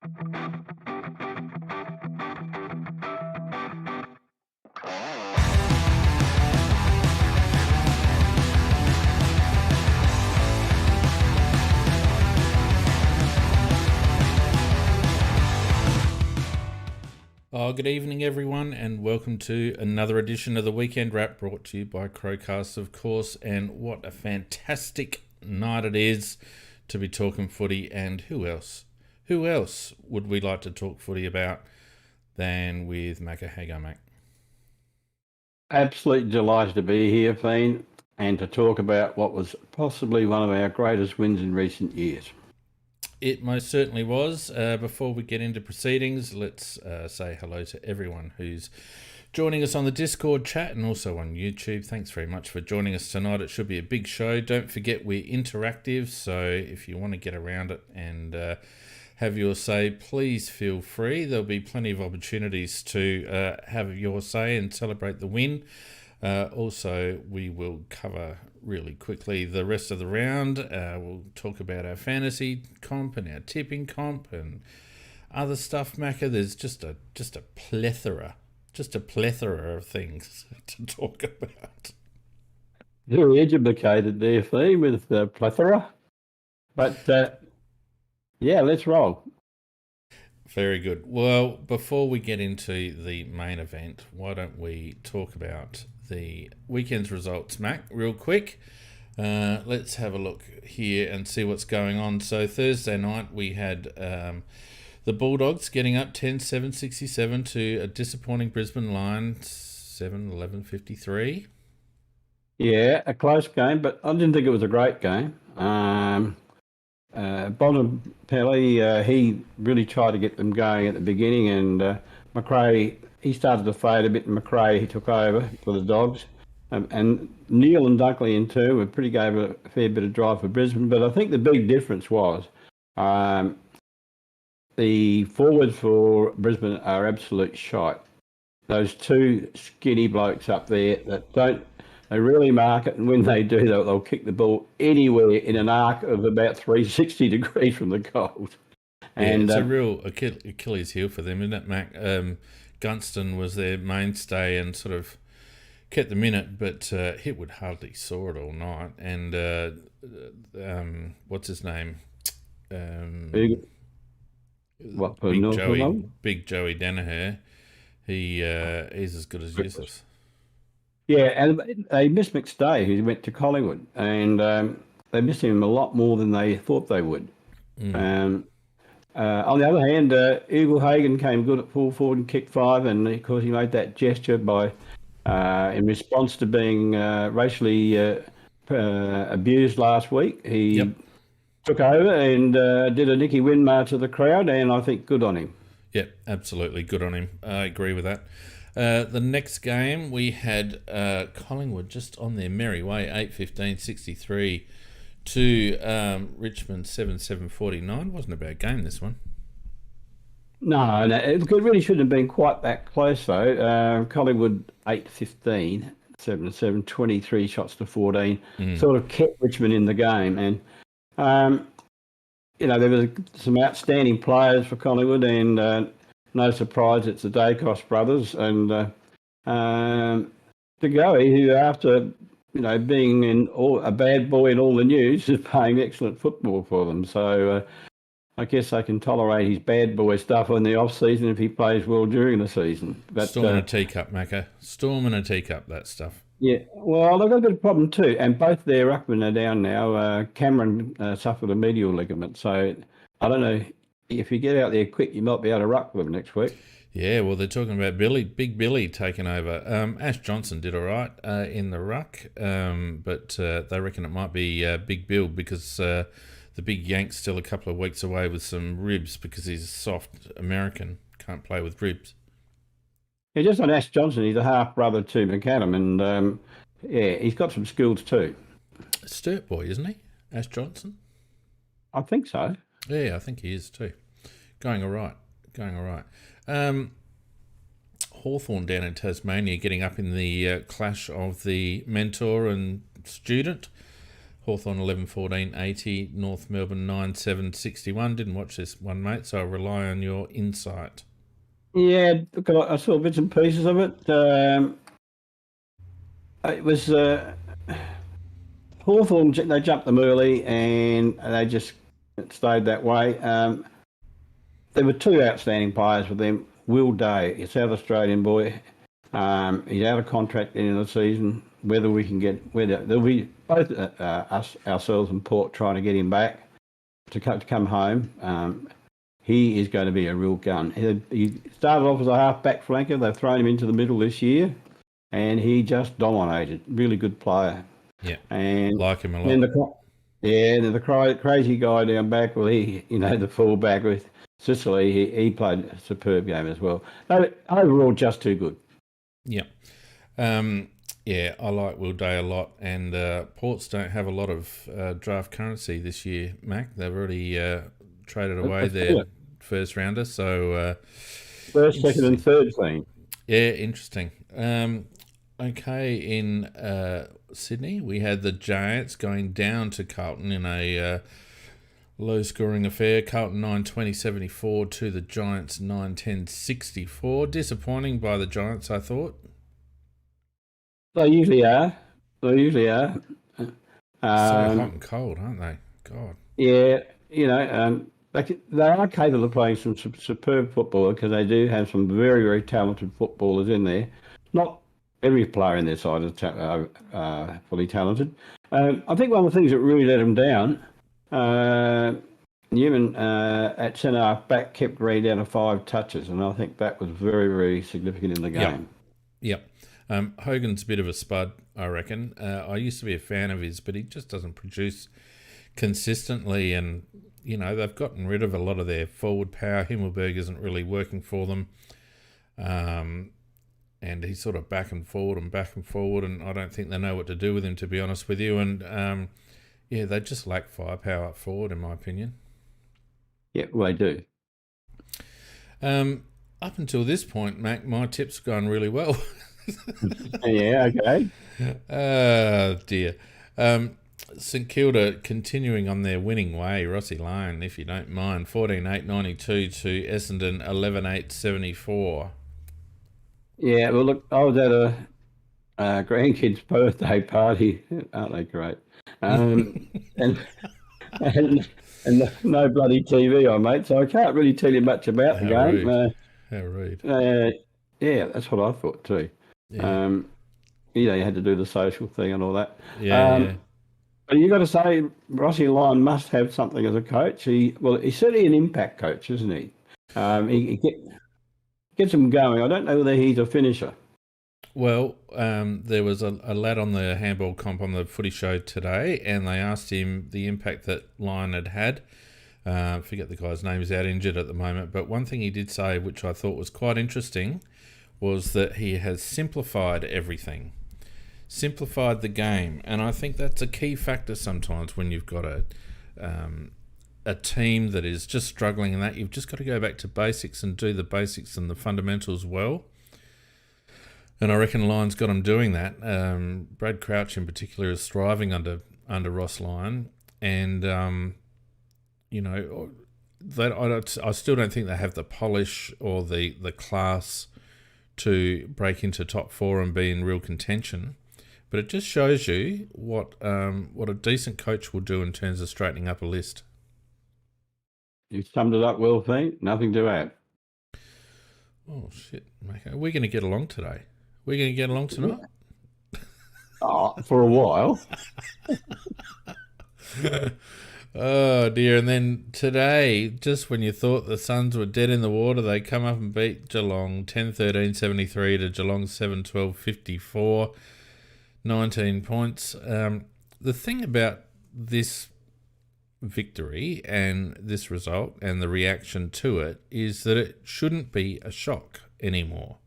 Oh, good evening, everyone, and welcome to another edition of the Weekend Wrap, brought to you by CrowCast, of course. And what a fantastic night it is to be talking footy. And who else? Who else would we like to talk footy about than with Macca? How you going, Mac? Absolutely delighted to be here, Fiend, and to talk about what was possibly one of our greatest wins in recent years. It most certainly was. Before we get into proceedings, let's say hello to everyone who's joining us on the Discord chat and also on YouTube. Thanks very much for joining us tonight. It should be a big show. Don't forget we're interactive, so if you want to get around it and have your say, please feel free. There'll be plenty of opportunities to have your say and celebrate the win. Also, we will cover really quickly the rest of the round. We'll talk about our fantasy comp and our tipping comp and other stuff, Macca. There's just a plethora of things to talk about. Very educated there, Fiend, with the plethora. But yeah, let's roll. Very good. Well, before we get into the main event, why don't we talk about the weekend's results, Mac, real quick. Let's have a look here and see what's going on. So Thursday night we had the Bulldogs getting up 10-7-67 to a disappointing Brisbane line 7-11-53. Yeah, a close game, but I didn't think it was a great game. Bontempelli, he really tried to get them going at the beginning, and McRae, he started to fade a bit, and McRae, he took over for the Dogs. And Neil and Dunkley in turn were pretty gave a fair bit of drive for Brisbane, but I think the big difference was the forwards for Brisbane are absolute shite. Those two skinny blokes up there they really mark it, and when they do, they'll kick the ball anywhere in an arc of about 360 degrees from the goal. And it's a real Achilles heel for them, isn't it, Mac? Gunston was their mainstay and sort of kept them in it, but Hitwood hardly saw it all night. And what's his name? Big Joey Danaher. He's as good as useless. Yeah, and they missed McStay, who went to Collingwood, and they missed him a lot more than they thought they would. On the other hand, Eagle Hagan came good at full forward and kicked 5, and of course he made that gesture by in response to being racially abused last week. He took over and did a Nicky Winmar to the crowd, and I think good on him. Yep, absolutely good on him. I agree with that. The next game we had Collingwood just on their merry way, 8-15-63 to Richmond 7-7-49. Wasn't a bad game, this one. No, it really shouldn't have been quite that close though. Collingwood 8-15, 7-7, 23 shots to 14, sort of kept Richmond in the game. And there was some outstanding players for Collingwood, and no surprise it's the Dacos brothers and DeGoey, who after being a bad boy in all the news, is playing excellent football for them. So I guess they can tolerate his bad boy stuff in the off season if he plays well during the season. But, Storm in a teacup, Macca. Storm in a teacup, that stuff. Yeah, well, they've got a bit of problem too, and both their ruckmen are down now. Cameron suffered a medial ligament, so I don't know. If you get out there quick, you might be able to ruck with them next week. Yeah, well, they're talking about Big Billy taking over. Ash Johnson did all right in the ruck, but they reckon it might be Big Bill because the big Yank's still a couple of weeks away with some ribs because he's a soft American, can't play with ribs. Yeah, just on Ash Johnson, he's a half-brother to McAdam, and he's got some skills too. Sturt boy, isn't he, Ash Johnson? I think so. Yeah, I think he is too. Going all right. Hawthorn down in Tasmania getting up in the clash of the mentor and student. Hawthorn 11-14-80, North Melbourne 9-7-61. Didn't watch this one, mate, so I rely on your insight. Yeah, look, I saw bits and pieces of it. It was Hawthorn, they jumped them early and they just stayed that way. There were two outstanding players for them. Will Day, a South Australian boy. He's out of contract at the end of the season. Whether there'll be both us, ourselves and Port trying to get him back to come home. He is going to be a real gun. He started off as a half-back flanker. They've thrown him into the middle this year, and he just dominated. Really good player. Yeah, and like him a lot. Then the crazy guy down back, well, the fullback with Sicily, he played a superb game as well. Overall, just too good. Yeah. Yeah, I like Will Day a lot, and Ports don't have a lot of draft currency this year, Mac. They've already traded away their first rounder, so... first, second and third team. Yeah, interesting. Okay, in Sydney, we had the Giants going down to Carlton in a low-scoring affair. Carlton 9-20-74 to the Giants 9-10-64. Disappointing by the Giants, I thought. They usually are. So hot and cold, aren't they? God. Yeah, they are capable of playing some superb football because they do have some very, very talented footballers in there. Not every player in their side is fully talented. I think one of the things that really let them down, Newman at centre half back kept Reid down to 5 touches, and I think that was very, very significant in the game. Yep. Hogan's a bit of a spud, I reckon. I used to be a fan of his, but he just doesn't produce consistently, and they've gotten rid of a lot of their forward power. Himmelberg isn't really working for them, and he's sort of back and forward, and I don't think they know what to do with him, to be honest with you. And they just lack firepower up forward, in my opinion. Yeah, well, they do. Up until this point, Mac, my tips have gone really well. Yeah, okay. Dear. St Kilda continuing on their winning way. Rossi Lane, if you don't mind, 14-8-92 to Essendon 11-8-74. Yeah, well, look, I was at a grandkid's birthday party. Aren't they great? And no bloody TV on, mate, so I can't really tell you much about the game. How rude. Yeah, that's what I thought too. Yeah. You had to do the social thing and all that. Yeah. But you got to say, Rossi Lyon must have something as a coach. He's certainly an impact coach, isn't he? He gets him going. I don't know whether he's a finisher. Well, there was a lad on the handball comp on the footy show today, and they asked him the impact that Lyon had. I forget the guy's name, he's out injured at the moment. But one thing he did say, which I thought was quite interesting, was that he has simplified everything. Simplified the game. And I think that's a key factor sometimes when you've got a team that is just struggling in that. You've just got to go back to basics and do the basics and the fundamentals well. And I reckon Lyon's got him doing that. Brad Crouch in particular is thriving under Ross Lyon. And, I still don't think they have the polish or the class to break into top 4 and be in real contention. But it just shows you what a decent coach will do in terms of straightening up a list. You summed it up well, Pete. Nothing to add. Oh, shit. Are we going to get along today? We're going to get along tonight? For a while. Oh, dear. And then today, just when you thought the Suns were dead in the water, they come up and beat Geelong 10-13-73 to Geelong 7-12-54. 19 points. The thing about this victory and this result and the reaction to it is that it shouldn't be a shock anymore.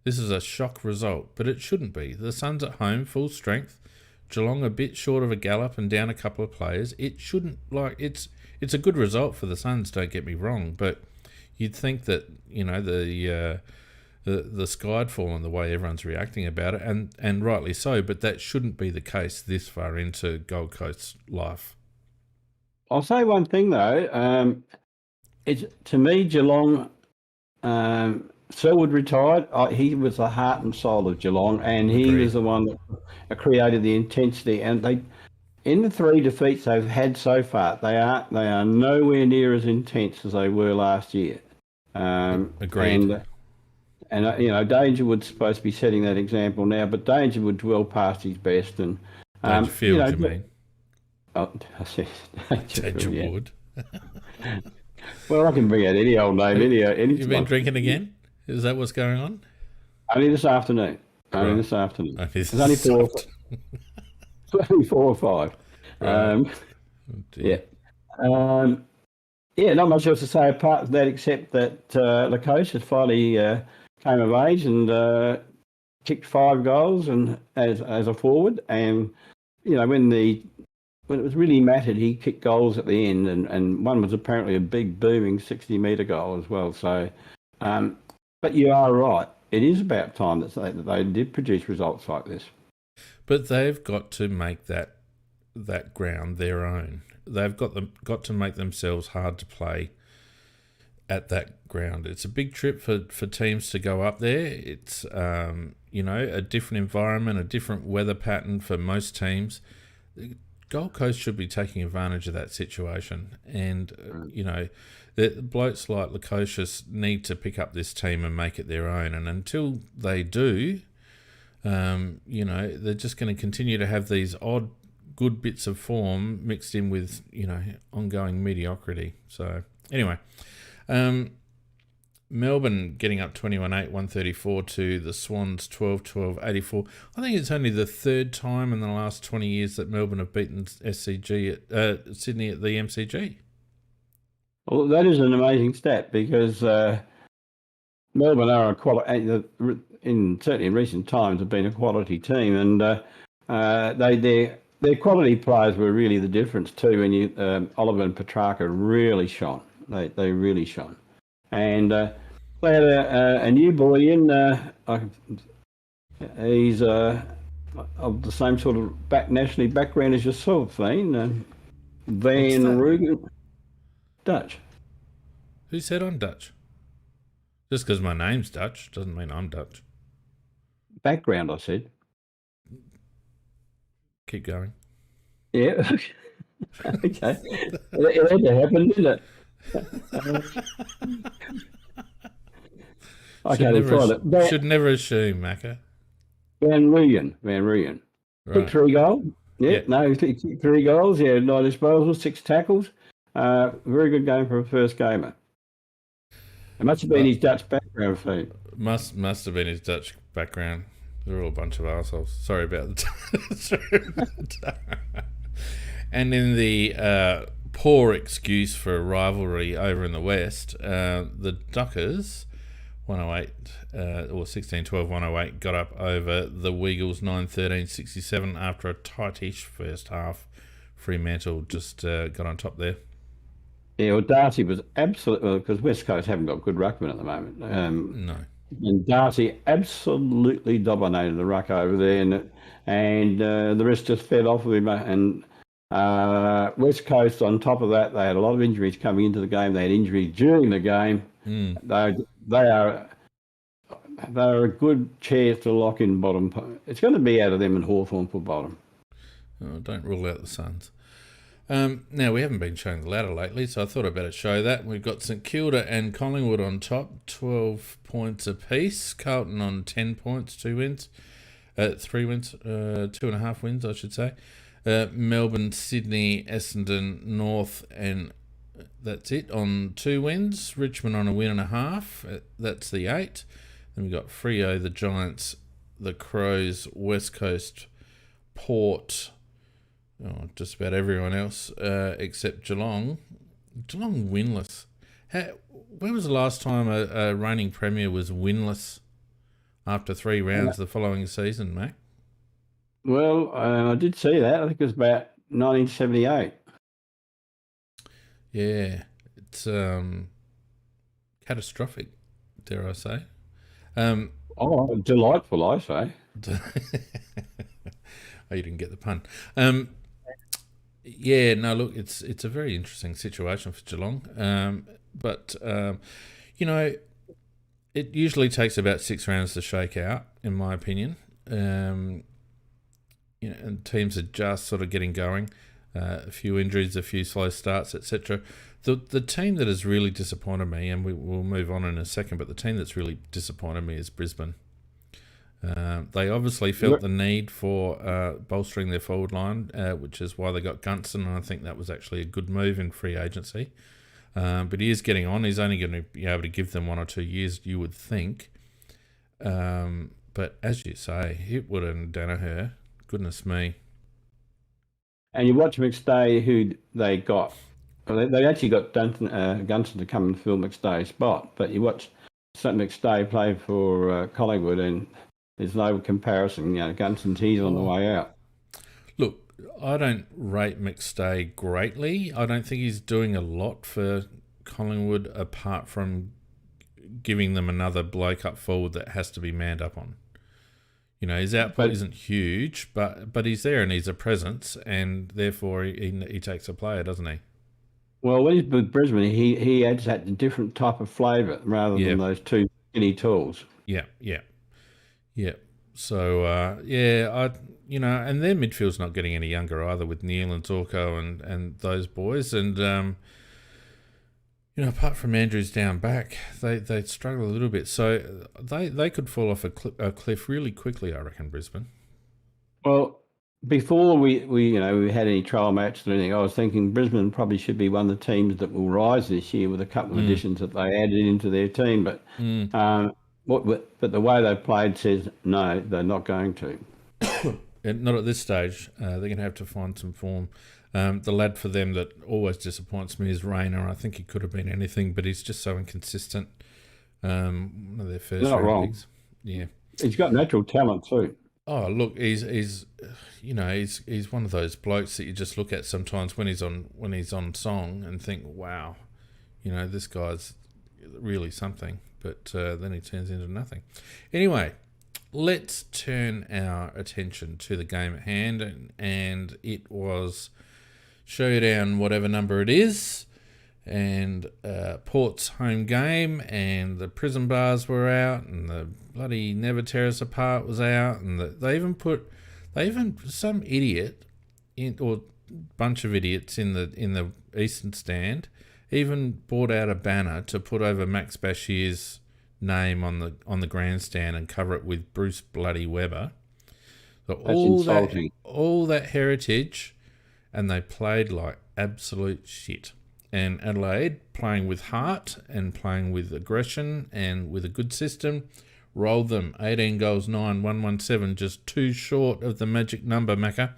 This is a shock result, but it shouldn't be. The Suns at home, full strength. Geelong a bit short of a gallop and down a couple of players. It shouldn't, it's a good result for the Suns, don't get me wrong, but you'd think that, the the sky had fallen the way everyone's reacting about it, and rightly so. But that shouldn't be the case this far into Gold Coast life. I'll say one thing though. It's to me, Geelong. Selwood retired. He was the heart and soul of Geelong, and he Agreed. was the one that created the intensity. And they, in the 3 defeats they've had so far, they are nowhere near as intense as they were last year. Agreed. And you know, Dangerwood's supposed to be setting that example now, but Dangerwood's well past his best. And Dangerfield, you mean? Oh, I said Dangerwood. Yeah. Well, I can bring out any old name. You've been drinking again? Is that what's going on? Only this afternoon. Right. This afternoon. It's only 4 or 5. Right. Yeah. Not much else to say apart from that, except that Lukosius finally came of age and kicked 5 goals and as a forward. And you know, when it was really mattered, he kicked goals at the end, and one was apparently a big booming 60-metre goal as well. So, but you are right. It is about time that they did produce results like this. But they've got to make that ground their own. They've got to make themselves hard to play at that ground. It's a big trip for teams to go up there. It's a different environment, a different weather pattern for most teams. Gold Coast should be taking advantage of that situation, and the blokes like Lukosius need to pick up this team and make it their own. And until they do, they're just going to continue to have these odd, good bits of form mixed in with ongoing mediocrity. So anyway, Melbourne getting up 21-8, 134 to the Swans 12-12, 84. I think it's only the third time in the last 20 years that Melbourne have beaten Sydney at the MCG. Well, that is an amazing stat because Melbourne are a quality, certainly in recent times, have been a quality team, and their quality players were really the difference too. When Oliver and Petrarca really shone, they really shone. And they had a new boy in. He's of the same sort of nationally background as yourself, Van Rugen. Dutch. Who said I'm Dutch? Just because my name's Dutch doesn't mean I'm Dutch. Background, I said. Keep going. Yeah. Okay. It had to happen, didn't it? Should never assume, Macca. Van Ruyen. Right. Kicked 3 goals. Yeah, no, he kicked 3 goals. Yeah, 9 disposals, 6 tackles. Very good game for a first gamer. It must have been his Dutch background, Steve. Must have been his Dutch background. They're all a bunch of arseholes. Sorry about the And in the poor excuse for a rivalry over in the West, the Dockers 108 or 16-12 108 got up over the Weagles 9-13-67 after a tightish first half. Fremantle just got on top there. Yeah, well, Darcy was absolutely, because West Coast haven't got good ruckmen at the moment. No. And Darcy absolutely dominated the ruck over there, and the rest just fed off of him. And West Coast, on top of that, they had a lot of injuries coming into the game. They had injuries during the game. They are a good chance to lock in bottom. It's going to be out of them and Hawthorn for bottom. Oh, don't rule out the Suns. Now, we haven't been showing the ladder lately, so I thought I'd better show that. We've got St Kilda and Collingwood on top, 12 points apiece. Carlton on 10 points, 2 wins. 3 wins, 2.5 wins, I should say. Melbourne, Sydney, Essendon, North, and that's it on 2 wins. Richmond on a 1.5. That's the 8. Then we've got Freo, the Giants, the Crows, West Coast, Port, just about everyone else except Geelong. Geelong winless. When was the last time a reigning premier was winless after 3 rounds the following season, Mac? Well, I did see that. I think it was about 1978. Yeah, it's catastrophic, dare I say. Oh, delightful, I say. Oh, you didn't get the pun. Yeah, no, look, it's a very interesting situation for Geelong. But you know, it usually takes about 6 rounds to shake out, in my opinion. And teams are just sort of getting going. A few injuries, a few slow starts, etc. The team that has really disappointed me, and we'll move on in a second, but the team that's really disappointed me is Brisbane. They obviously felt the need for bolstering their forward line, which is why they got Gunston, and I think that was actually a good move in free agency. But he is getting on. He's only going to be able to give them 1 or 2 years, you would think. But as you say, Hipwood and Danaher, goodness me. And you watch McStay, who they got. Well, they actually got Gunston to come and fill McStay's spot. But you watch McStay play for Collingwood, and there's no comparison. Gunston's he's on the way out. Look, I don't rate McStay greatly. I don't think he's doing a lot for Collingwood apart from giving them another bloke up forward that has to be manned up on. His output isn't huge, but he's there and he's a presence, and therefore he takes a player, doesn't he? Well, when he's with Brisbane, he adds that different type of flavour rather than those two skinny tools. Yeah. So, and their midfield's not getting any younger either with Neil and Zorko and those boys. And, apart from Andrews down back, they struggle a little bit. So they could fall off a cliff really quickly, I reckon, Brisbane. Well, before we had any trial matches or anything, I was thinking Brisbane probably should be one of the teams that will rise this year with a couple of additions that they added into their team. But but the way they've played says no, they're not going to. Not at this stage. They're going to have to find some form. The lad for them that always disappoints me is Rayner. I think he could have been anything, but he's just so inconsistent. One of their first round picks. Yeah, he's got natural talent too. Oh, look, he's one of those blokes that you just look at sometimes when he's on song and think, wow, this guy's really something. But then he turns into nothing. Anyway, let's turn our attention to the game at hand, and it was Showdown, whatever number it is, and Port's home game, and the prison bars were out, and the bloody Never Tear Us Apart was out, and they even some idiot or bunch of idiots in the Eastern Stand even brought out a banner to put over Max Bashir's name on the grandstand and cover it with Bruce bloody Weber. So all that heritage, and they played like absolute shit. And Adelaide, playing with heart and playing with aggression and with a good system, rolled them 18 goals 9, 117, just too short of the magic number, Macca.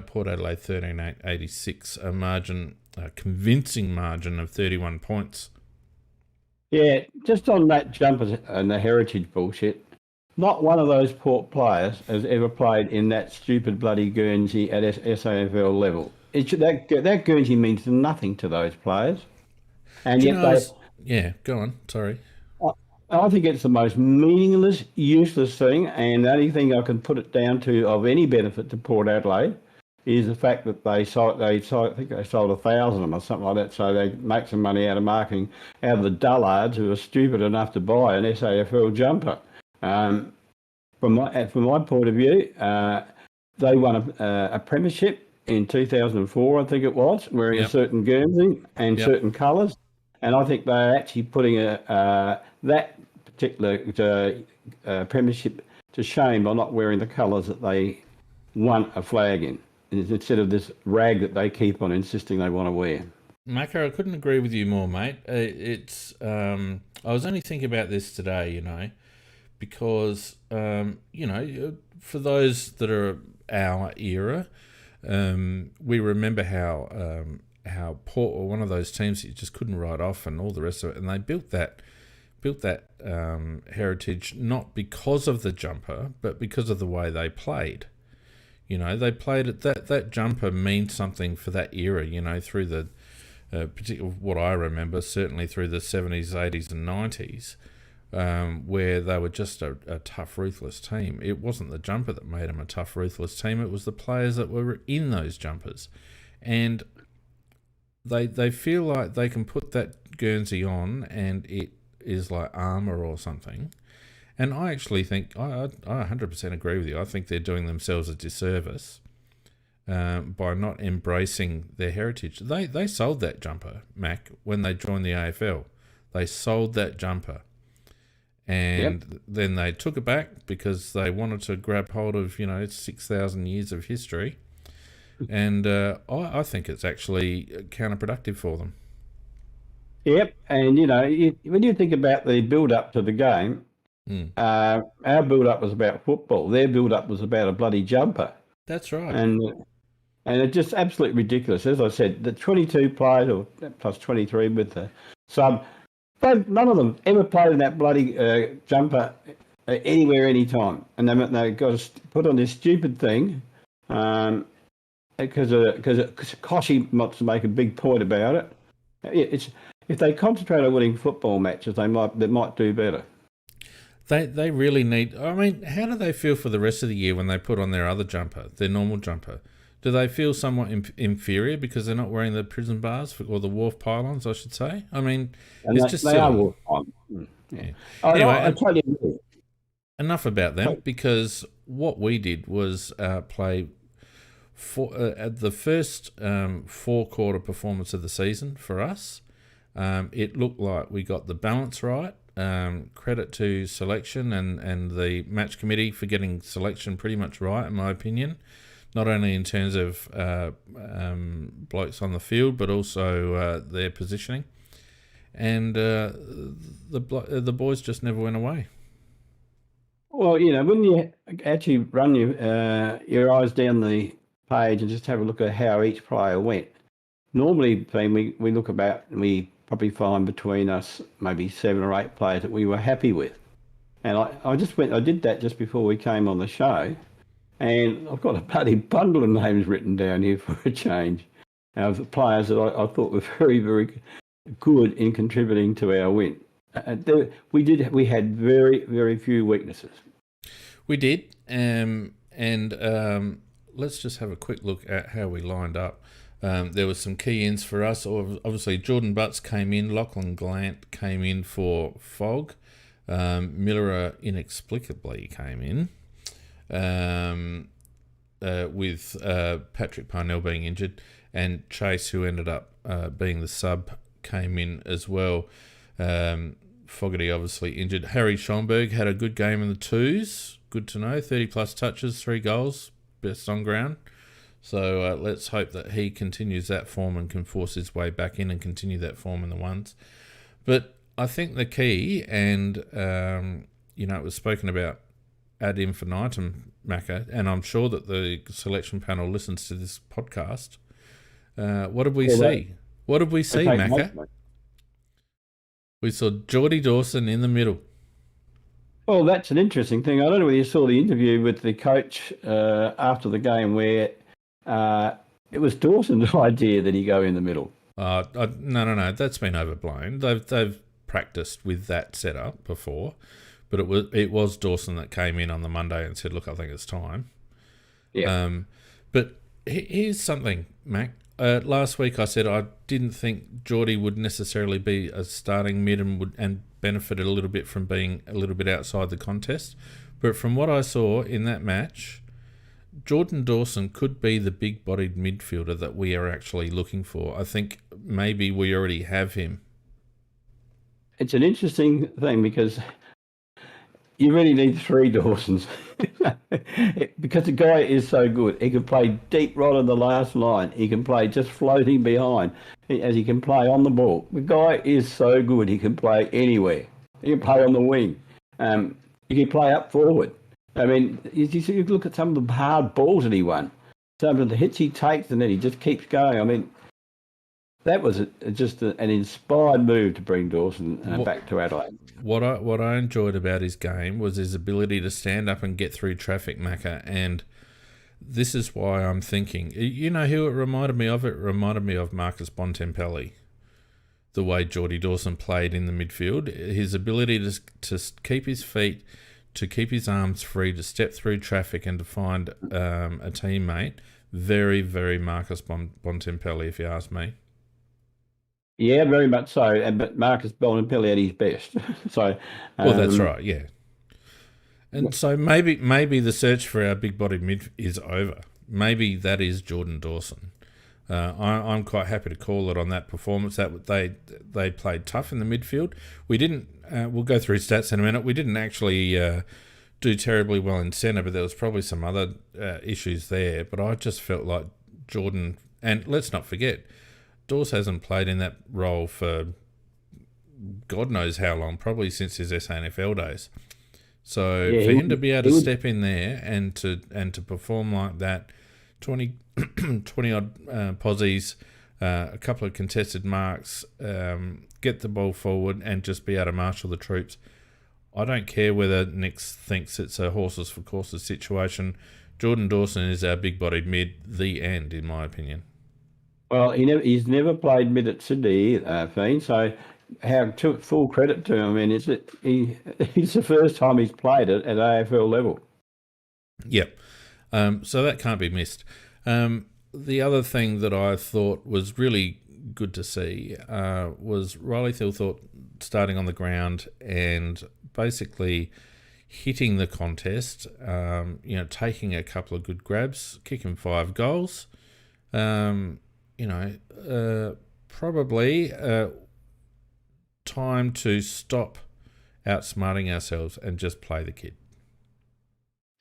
Port Adelaide 13-8, 86, a convincing margin of 31 points. Yeah, just on that jumper and the heritage bullshit, not one of those Port players has ever played in that stupid bloody Guernsey at SAFL level. That Guernsey means nothing to those players. And yeah, go on, sorry. I think it's the most meaningless, useless thing, and the only thing I can put it down to of any benefit to Port Adelaide is the fact that I think they sold 1,000 of them or something like that, so they make some money out of marketing out of the dullards who are stupid enough to buy an SAFL jumper. From my point of view, they won a premiership in 2004, I think it was, wearing a certain Guernsey and certain colours, and I think they're actually putting that particular premiership to shame by not wearing the colours that they won a flag in, instead of this rag that they keep on insisting they want to wear. Macca, I couldn't agree with you more, mate. I was only thinking about this today, because, for those that are our era, we remember how Port were one of those teams that you just couldn't write off and all the rest of it, and they built that heritage not because of the jumper, but because of the way they played. They played it. That jumper means something for that era. Through the particular what I remember, certainly through the 70s, 80s, and 90s. where they were just a tough, ruthless team. It wasn't the jumper that made them a tough, ruthless team. It was the players that were in those jumpers. And they feel like they can put that Guernsey on and it is like armour or something. And I actually think, I 100% agree with you. I think they're doing themselves a disservice by not embracing their heritage. They sold that jumper, Mac, when they joined the AFL. They sold that jumper. And then they took it back because they wanted to grab hold of, 6,000 years of history. And I think it's actually counterproductive for them. Yep. And, when you think about the build-up to the game, our build-up was about football. Their build-up was about a bloody jumper. That's right. And it's just absolutely ridiculous. As I said, the 22 players, or plus 23 with the sub, none of them ever played in that bloody jumper anywhere, anytime. And they got to put on this stupid thing because Koshy wants to make a big point about it. If they concentrate on winning football matches, they might do better. They really need... I mean, how do they feel for the rest of the year when they put on their other jumper, their normal jumper? Do they feel somewhat inferior because they're not wearing the prison bars or the wharf pylons, I should say? I mean, it's just silly. They are wharf pylons. Yeah. Anyway, I totally agree. Enough about them, because what we did was play at the first four-quarter performance of the season for us. It looked like we got the balance right. Credit to selection and the match committee for getting selection pretty much right, in my opinion. Not only in terms of blokes on the field, but also their positioning. And the boys just never went away. Well, when you actually run your eyes down the page and just have a look at how each player went, normally we look about and we probably find between us maybe 7 or 8 players that we were happy with. And I did that just before we came on the show. And I've got a bloody bundle of names written down here for a change of players that I thought were very, very good in contributing to our win. We had very, very few weaknesses. We did, and let's just have a quick look at how we lined up. There were some key ins for us. Obviously, Jordan Butts came in, Lachlan Glant came in for Fogg, Miller inexplicably came in. With Patrick Parnell being injured, and Chase, who ended up being the sub, came in as well. Fogarty obviously injured. Harry Schomburg had a good game in the twos. Good to know. 30-plus touches, 3 goals, best on ground. So let's hope that he continues that form and can force his way back in and continue that form in the ones. But I think the key, and it was spoken about ad infinitum, Macca, and I'm sure that the selection panel listens to this podcast. What did we see? What did we see, Macca? We saw Geordie Dawson in the middle. Well, that's an interesting thing. I don't know whether you saw the interview with the coach after the game where it was Dawson's idea that he go in the middle. No. That's been overblown. They've practiced with that setup before. But it was Dawson that came in on the Monday and said, look, I think it's time. Yeah. But here's something, Mac. Last week I said I didn't think Geordie would necessarily be a starting mid and benefited a little bit from being a little bit outside the contest. But from what I saw in that match, Jordan Dawson could be the big-bodied midfielder that we are actually looking for. I think maybe we already have him. It's an interesting thing because you really need 3 Dawsons because the guy is so good. He can play deep right on the last line. He can play just floating behind, as he can play on the ball. The guy is so good. He can play anywhere. He can play on the wing. He can play up forward. I mean, you look at some of the hard balls that he won, some of the hits he takes, and then he just keeps going. I mean, that was just an inspired move to bring Dawson back to Adelaide. What I enjoyed about his game was his ability to stand up and get through traffic, Macca, and this is why I'm thinking. You know who it reminded me of? It reminded me of Marcus Bontempelli. the way Geordie Dawson played in the midfield. His ability to keep his feet, to keep his arms free, to step through traffic and to find a teammate. Very, very Marcus Bontempelli, if you ask me. Yeah, very much so. But Marcus Bontempelli at his best. So, well, that's right. Yeah. And so maybe the search for our big-bodied mid is over. Maybe that is Jordan Dawson. I'm quite happy to call it on that performance. That they played tough in the midfield. We didn't. We'll go through stats in a minute. We didn't actually do terribly well in centre, but there was probably some other issues there. But I just felt like Jordan, and let's not forget, Dawes hasn't played in that role for God knows how long, probably since his SANFL days. So for him to be able to step in there and to perform like that, 20 odd posies, a couple of contested marks, get the ball forward and just be able to marshal the troops. I don't care whether Nick thinks it's a horses for courses situation. Jordan Dawson is our big-bodied mid, the end, in my opinion. Well, he's never played mid at Sydney, Fiend, so took full credit to him. I mean, it's the first time he's played it at AFL level. Yep. So that can't be missed. The other thing that I thought was really good to see was Riley Thilthorpe starting on the ground and basically hitting the contest, taking a couple of good grabs, kicking 5 goals. Probably time to stop outsmarting ourselves and just play the kid.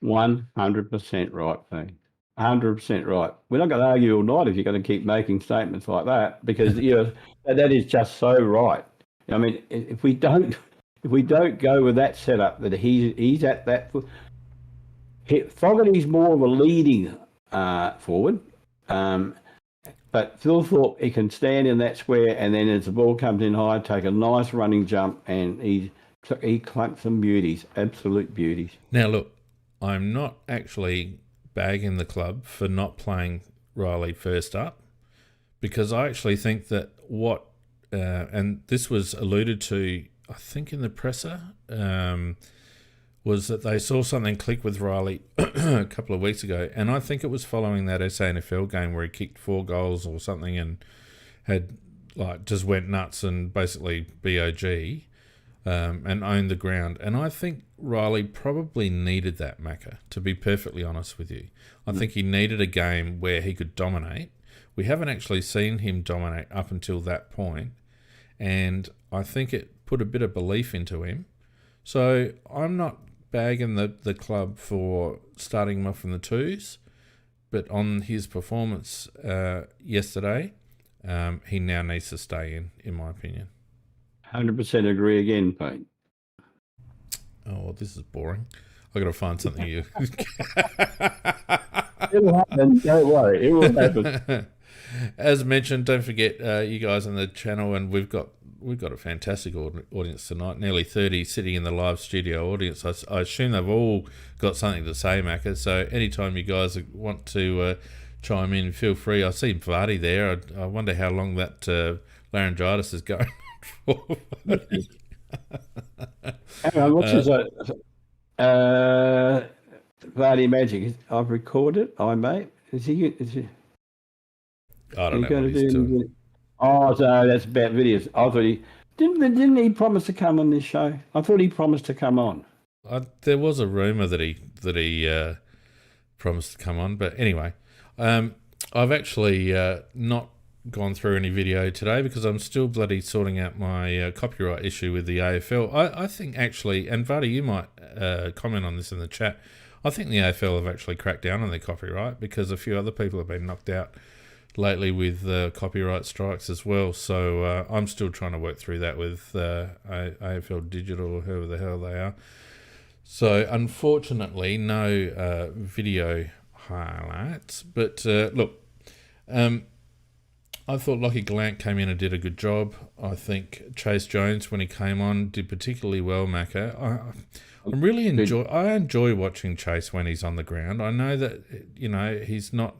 100% right, Fiend. 100% right. We're not going to argue all night if you're going to keep making statements like that, because that is just so right. I mean, if we don't go with that setup, that he's at that. Fogarty's more of a leading forward, but Thilthorpe, he can stand in that square, and then as the ball comes in high, take a nice running jump, and he clunked some beauties, absolute beauties. Now look, I'm not actually bagging the club for not playing Riley first up, because I actually think that and this was alluded to, I think, in the presser, was that they saw something click with Riley a couple of weeks ago, and I think it was following that SANFL game where he kicked 4 goals or something and had just went nuts and basically BOG and owned the ground. And I think Riley probably needed that, Macca, to be perfectly honest with you. I think he needed a game where he could dominate. We haven't actually seen him dominate up until that point, and I think it put a bit of belief into him. So I'm not bagging the club for starting him off in the 2s, but on his performance yesterday, he now needs to stay in my opinion. 100% agree again, Pete. Oh, this is boring. I've got to find something you... It will happen. Don't worry. It will happen. As mentioned, don't forget you guys on the channel, and we've got a fantastic audience tonight, nearly 30 sitting in the live studio audience. I assume they've all got something to say, Macca, so anytime you guys want to chime in, feel free. I see Vardy there. I wonder how long that laryngitis is going on for. Hang on, what's his Vardy Magic? I've recorded. Is he? I don't know what he's doing. Oh, so that's about videos. I thought didn't he promise to come on this show? I thought he promised to come on. There was a rumour that he promised to come on, but anyway, I've actually not gone through any video today because I'm still bloody sorting out my copyright issue with the AFL. I think actually, and Vardy, you might comment on this in the chat, I think the AFL have actually cracked down on their copyright because a few other people have been knocked out lately with copyright strikes as well. So I'm still trying to work through that with AFL Digital or whoever the hell they are. So unfortunately, no video highlights. But look, I thought Lachie Gallant came in and did a good job. I think Chase Jones, when he came on, did particularly well, Macca. I enjoy watching Chase when he's on the ground. I know that, he's not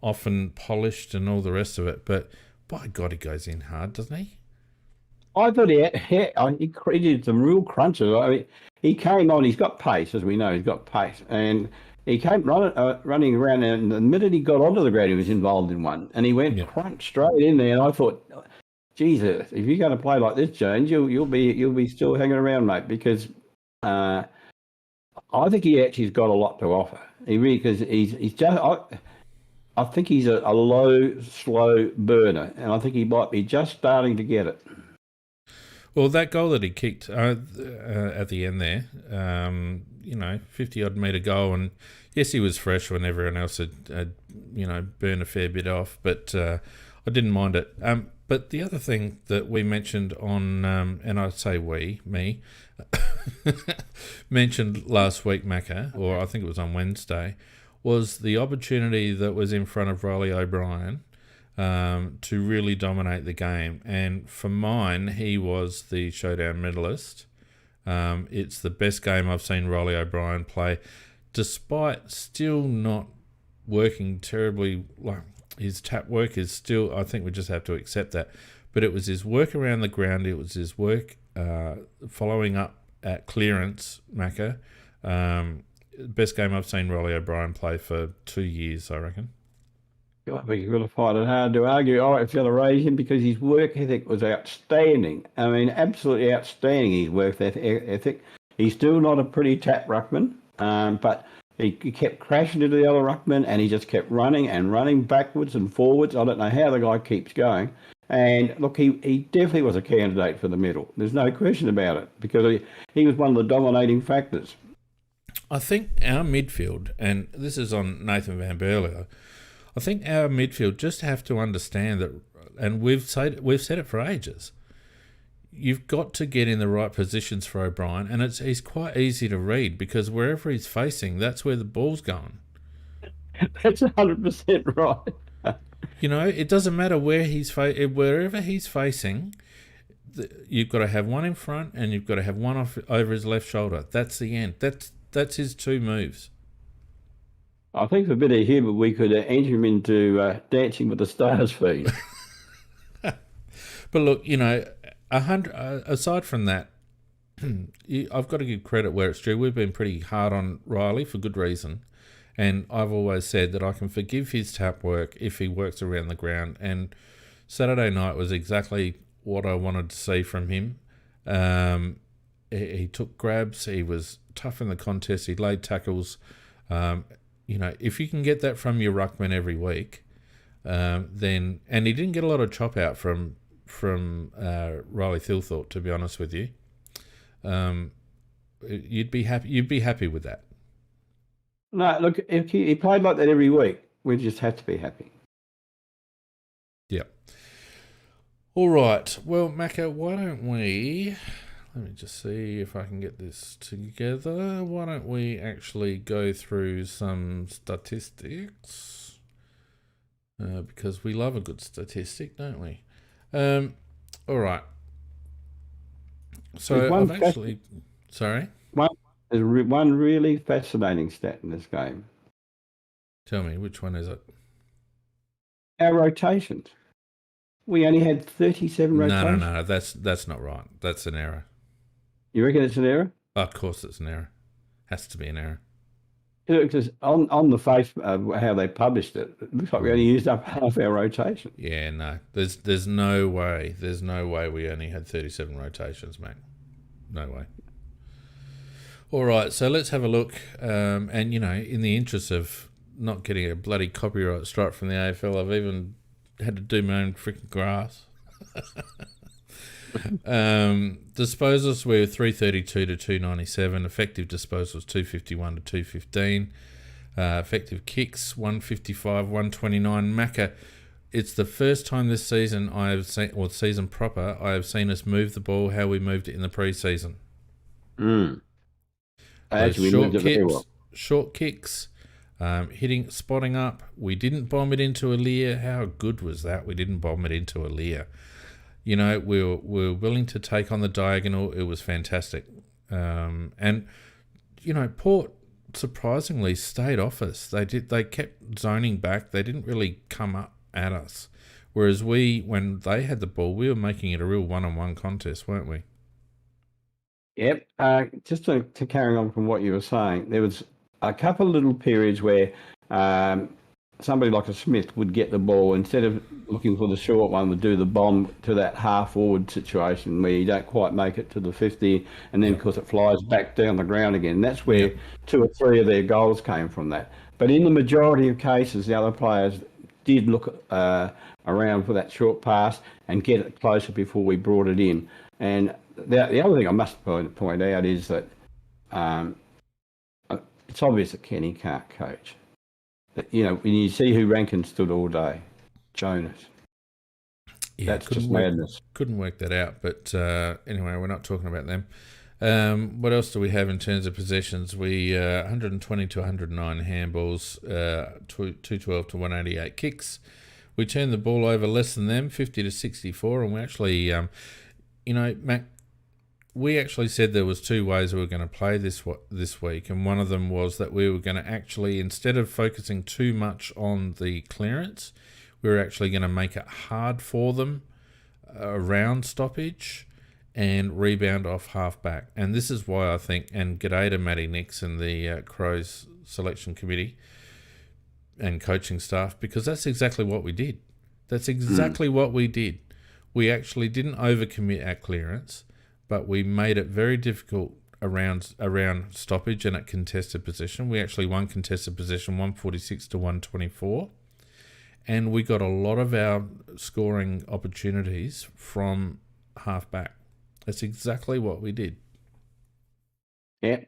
often polished and all the rest of it, but by God, he goes in hard, doesn't he? I thought he did some real crunches. I mean, he came on. He's got pace, as we know. He's got pace, and he came running around. And the minute he got onto the ground, he was involved in one, and he went crunch straight in there. And I thought, Jesus, if you're going to play like this, Jones, you'll be still hanging around, mate, because I think he actually's got a lot to offer. He really, because he's just. I think he's a low, slow burner, and I think he might be just starting to get it. Well, that goal that he kicked at the end there, 50-odd metre goal, and yes, he was fresh when everyone else had burned a fair bit off, but I didn't mind it. But the other thing that we mentioned on, and I say me, mentioned last week, Macca, or I think it was on Wednesday, was the opportunity that was in front of Riley O'Brien to really dominate the game. And for mine, he was the Showdown medalist. It's the best game I've seen Riley O'Brien play, despite still not working terribly. Like, his tap work is still, I think we just have to accept that. But it was his work around the ground. It was his work following up at clearance, Macca. Best game I've seen Riley O'Brien play for 2 years, I reckon. I think you're going to find it hard to argue. I feel to raise him because his work ethic was outstanding. I mean, absolutely outstanding, his work ethic. He's still not a pretty tap ruckman, but he kept crashing into the other ruckman, and he just kept running and running backwards and forwards. I don't know how the guy keeps going. And look, he definitely was a candidate for the medal. There's no question about it, because he was one of the dominating factors. I think our midfield, and this is on Nathan Van Berlo, I think our midfield just have to understand that, and we've said it for ages, you've got to get in the right positions for O'Brien, and he's quite easy to read, because wherever he's facing, that's where the ball's going. That's 100% right. It doesn't matter where wherever he's facing, you've got to have one in front, and you've got to have one over his left shoulder. That's the end. That's his two moves. I think for a bit of humour, we could enter him into Dancing with the Stars feed. But look, aside from that, I've got to give credit where it's due. We've been pretty hard on Riley for good reason. And I've always said that I can forgive his tap work if he works around the ground. And Saturday night was exactly what I wanted to see from him. He took grabs. He was tough in the contest. He laid tackles. If you can get that from your ruckman every week, then, and he didn't get a lot of chop out from Riley Thilthorpe, to be honest with you. You'd be happy with that. No, look, if he played like that every week, we'd just have to be happy. Yeah. All right. Well, Macca, why don't we... Let me just see if I can get this together. Why don't we actually go through some statistics? Because we love a good statistic, don't we? All right. So I've actually... Sorry? There's one really fascinating stat in this game. Tell me, which one is it? Our rotations. We only had 37 rotations. No. That's not right. That's an error. You reckon it's an error? Of course it's an error. Has to be an error. Because on the face of how they published it, it looks like we only used up half our rotation. Yeah, no. There's no way. There's no way we only had 37 rotations, mate. No way. All right, so let's have a look. And, in the interest of not getting a bloody copyright strike from the AFL, I've even had to do my own freaking graphs. Disposals were 332 to 297. Effective disposals 251 to 215. Effective kicks 155, 129. Macca, it's the first time this season I have seen, or season proper, I have seen us move the ball how we moved it in the pre-season. Short kicks, spotting up. We didn't bomb it into Aaliyah. How good was that? We didn't bomb it into Aaliyah. We were willing to take on the diagonal. It was fantastic. And Port surprisingly stayed off us. They kept zoning back. They didn't really come up at us. Whereas when they had the ball, we were making it a real one-on-one contest, weren't we? Yep. Just to carry on from what you were saying, there was a couple of little periods where somebody like a Smith would get the ball, instead of looking for the short one, would do the bomb to that half-forward situation where you don't quite make it to the 50, and then, of course, it flies back down the ground again. And that's where 2 or 3 of their goals came from that. But in the majority of cases, the other players did look around for that short pass and get it closer before we brought it in. And the other thing I must point out is that it's obvious that Kenny can't coach. You know, when you see who Rankin stood all day, Jonas. Yeah, that's just madness. Couldn't work that out, but anyway, we're not talking about them. What else do we have in terms of possessions? We 120 to 109 handballs, 212 to 188 kicks. We turned the ball over less than them, 50 to 64, and we actually, Mac, we actually said there was 2 ways we were going to play this week, and one of them was that we were going to actually, instead of focusing too much on the clearance, we were actually going to make it hard for them around stoppage and rebound off half back. And this is why I think, and g'day to Matty Nix and the Crows selection committee and coaching staff, because that's exactly what we did. That's exactly what we did. We actually didn't overcommit our clearance, but we made it very difficult around stoppage and at contested possession. We actually won contested possession 146 to 124, and we got a lot of our scoring opportunities from half back. That's exactly what we did. Yeah.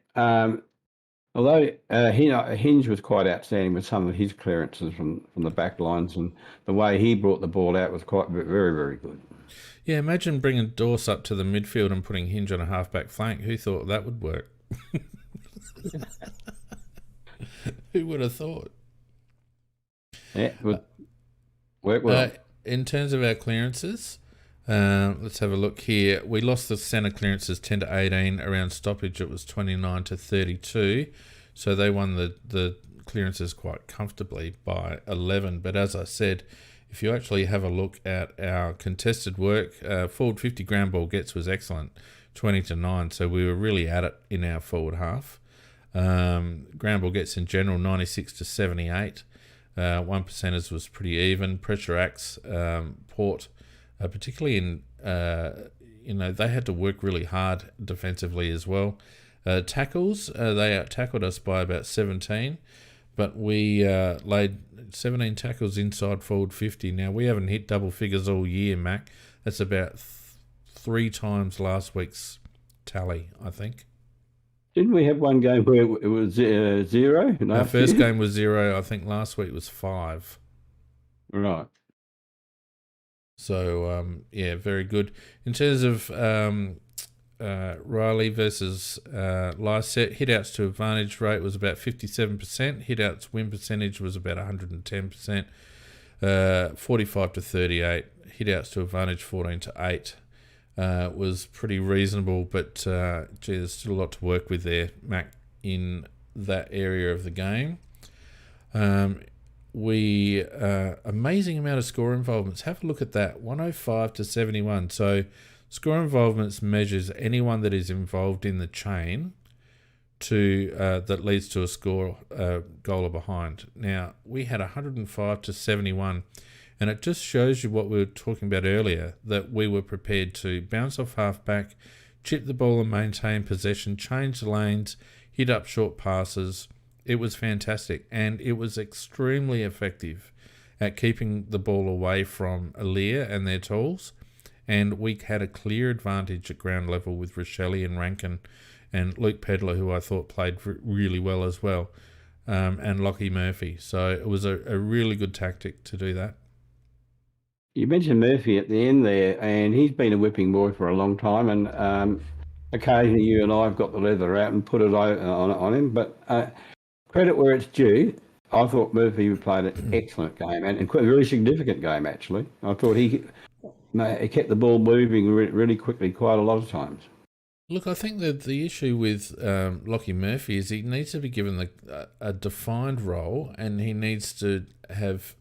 Although Hinge was quite outstanding with some of his clearances from the back lines, and the way he brought the ball out was quite very, very good. Yeah, imagine bringing Dorse up to the midfield and putting Hinge on a half-back flank. Who thought that would work? Who would have thought? Yeah, it would work well. In terms of our clearances, let's have a look here. We lost the centre clearances 10 to 18. Around stoppage, it was 29 to 32. So they won the clearances quite comfortably by 11. But as I said, if you actually have a look at our contested work, forward 50 ground ball gets was excellent, 20 to 9. So we were really at it in our forward half. Ground ball gets in general, 96 to 78. 1%ers was pretty even. Pressure acts, Port, particularly in, they had to work really hard defensively as well. Tackles, they out-tackled us by about 17. But we laid 17 tackles inside forward 50. Now, we haven't hit double figures all year, Mac. That's about 3 times last week's tally, I think. Didn't we have one game where it was 0? Our first game was 0. I think last week was 5. Right. So, very good. In terms of Riley versus Lysette, hit-outs to advantage rate was about 57%. Hit-outs win percentage was about 110%. 45 to 38. Hit-outs to advantage 14 to 8 was pretty reasonable, but there's still a lot to work with there, Mac, in that area of the game. We amazing amount of score involvements. Have a look at that, 105 to 71. So score involvements measures anyone that is involved in the chain to that leads to a score, goal or behind. Now, we had 105 to 71, and it just shows you what we were talking about earlier, that we were prepared to bounce off half-back, chip the ball and maintain possession, change lanes, hit up short passes. It was fantastic, and it was extremely effective at keeping the ball away from Aaliyah and their tools. And we had a clear advantage at ground level with Rochelle and Rankin and Luke Pedler, who I thought played really well as well, and Lockie Murphy. So it was a really good tactic to do that. You mentioned Murphy at the end there, and he's been a whipping boy for a long time, and occasionally you and I have got the leather out and put it on him, but credit where it's due. I thought Murphy played an excellent game, and quite a very significant game, actually. I thought he kept the ball moving really quickly quite a lot of times. Look, I think that the issue with Lockie Murphy is he needs to be given a defined role, and he needs to have,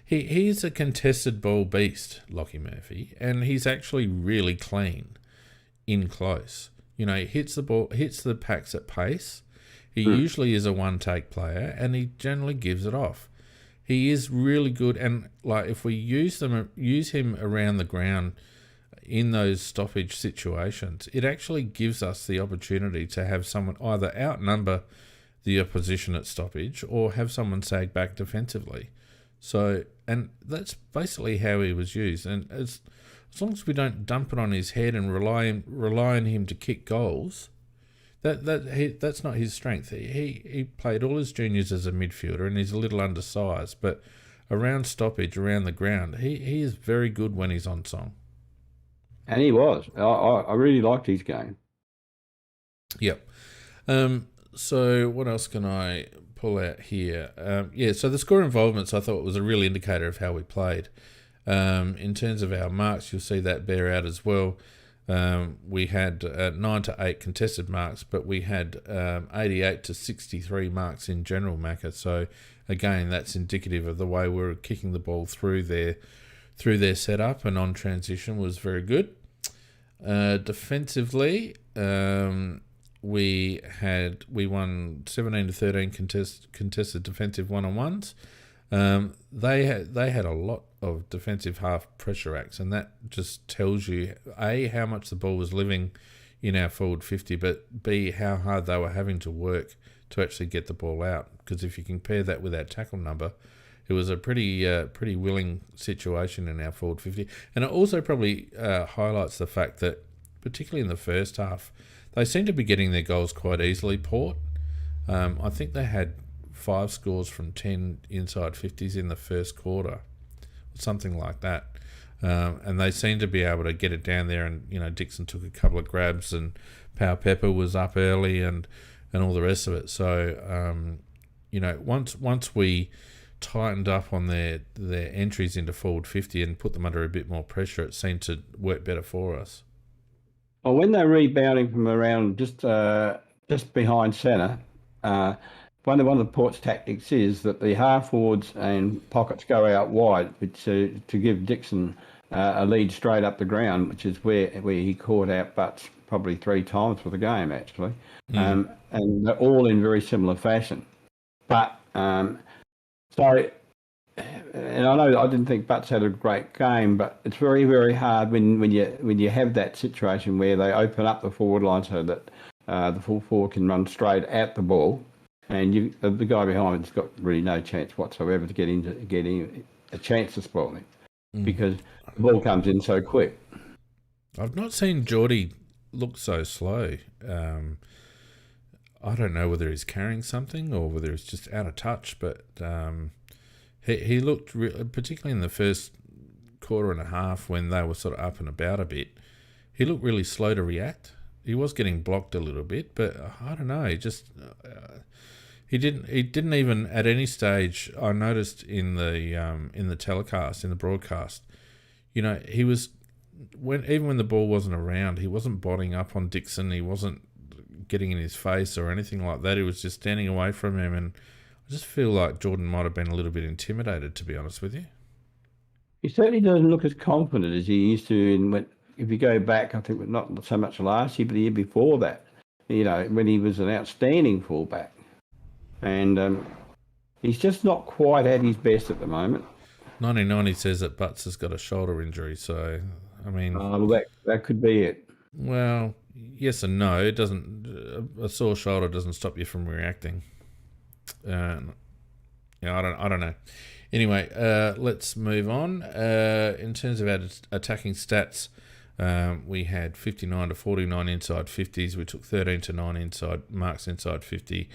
he's a contested ball beast, Lockie Murphy, and he's actually really clean in close. He hits the ball, hits the packs at pace. He usually is a one-take player, and he generally gives it off. He is really good, and if we use him around the ground in those stoppage situations, it actually gives us the opportunity to have someone either outnumber the opposition at stoppage or have someone sag back defensively. So, and that's basically how he was used. And as long as we don't dump it on his head and rely on him to kick goals, that's not his strength. He played all his juniors as a midfielder, and he's a little undersized, but around stoppage, around the ground, he is very good when he's on song. And he was. I really liked his game. Yep. So what else can I pull out here? So the score involvements I thought was a real indicator of how we played. In terms of our marks, you'll see that bear out as well. We had 9 to 8 contested marks, but we had 88 to 63 marks in general, Macca. So again, that's indicative of the way we were kicking the ball through their setup, and on transition was very good. Defensively, we won 17 to 13 contested defensive one-on-ones. They had a lot of defensive half pressure acts, and that just tells you A, how much the ball was living in our forward 50, but B, how hard they were having to work to actually get the ball out. Because if you compare that with our tackle number, it was a pretty willing situation in our forward 50. And it also probably highlights the fact that, particularly in the first half, they seem to be getting their goals quite easily, Port. I think they had 5 scores from 10 inside 50s in the first quarter, something like that. And they seem to be able to get it down there, and Dixon took a couple of grabs, and Power Pepper was up early, and all the rest of it. So, once we tightened up on their entries into forward 50 and put them under a bit more pressure, it seemed to work better for us. Well, when they're rebounding from around just behind centre, one of the Port's tactics is that the half forwards and pockets go out wide, to give Dixon a lead straight up the ground, which is where he caught out Butts probably 3 times for the game, actually. And they're all in very similar fashion. But so, and I know I didn't think Butts had a great game, but it's very, very hard when you have that situation where they open up the forward line so that the full forward can run straight at the ball, and the guy behind it's got really no chance whatsoever to get in a chance to spoil him, because the ball comes in so quick. I've not seen Geordie look so slow. I don't know whether he's carrying something or whether he's just out of touch, but he looked, particularly in the first quarter and a half when they were sort of up and about a bit, he looked really slow to react. He was getting blocked a little bit, but I don't know. He didn't even at any stage. I noticed in the telecast, in the broadcast, he was even when the ball wasn't around, he wasn't botting up on Dixon. He wasn't getting in his face or anything like that. He was just standing away from him, and I just feel like Jordan might have been a little bit intimidated, to be honest with you. He certainly doesn't look as confident as he used to if you go back, I think not so much last year, but the year before that, when he was an outstanding fullback. And he's just not quite at his best at the moment. 1990 says that Butts has got a shoulder injury, so, I mean... that could be it. Well, yes and no. It doesn't... A sore shoulder doesn't stop you from reacting. I don't know. Anyway, let's move on. In terms of our attacking stats, we had 59 to 49 inside 50s. We took 13 to 9 marks inside 50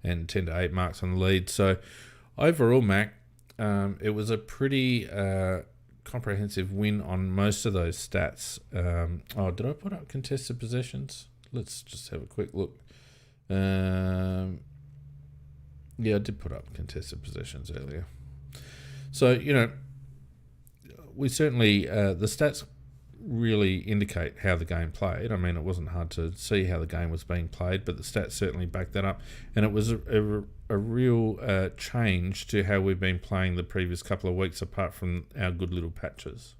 and 10 to 8 marks on the lead. So overall, Mac, it was a pretty comprehensive win on most of those stats. Did I put up contested possessions? Let's just have a quick look. Yeah, I did put up contested possessions earlier. So, we certainly, the stats really indicate how the game played. I mean, it wasn't hard to see how the game was being played, but the stats certainly backed that up. And it was a real change to how we've been playing the previous couple of weeks, apart from our good little patches.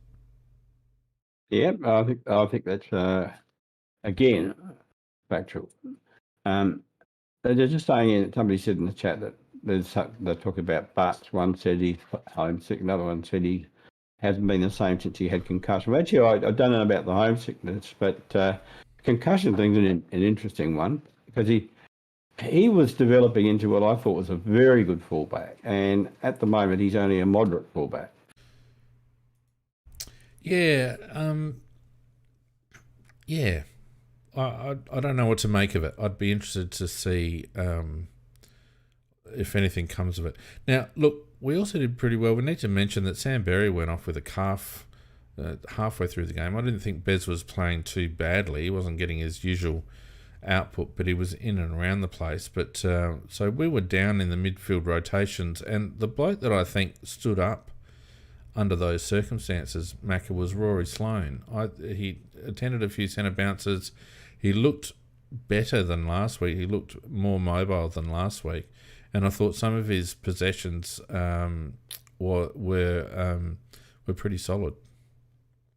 Yeah, I think that's again factual. They're just saying, somebody said in the chat that they're talking about Bart's. One said he's homesick, another one said he hasn't been the same since he had concussion. Well, actually, I don't know about the homesickness, but concussion thing's an interesting one, because he was developing into what I thought was a very good fullback, and at the moment he's only a moderate fullback. Yeah, yeah. I don't know what to make of it. I'd be interested to see if anything comes of it. Now, look, we also did pretty well. We need to mention that Sam Berry went off with a calf halfway through the game. I didn't think Bez was playing too badly. He wasn't getting his usual output, but he was in and around the place. But so we were down in the midfield rotations, and the bloke that I think stood up under those circumstances, Macca, was Rory Sloane. He attended a few centre bounces. He looked better than last week. He looked more mobile than last week. And I thought some of his possessions were pretty solid.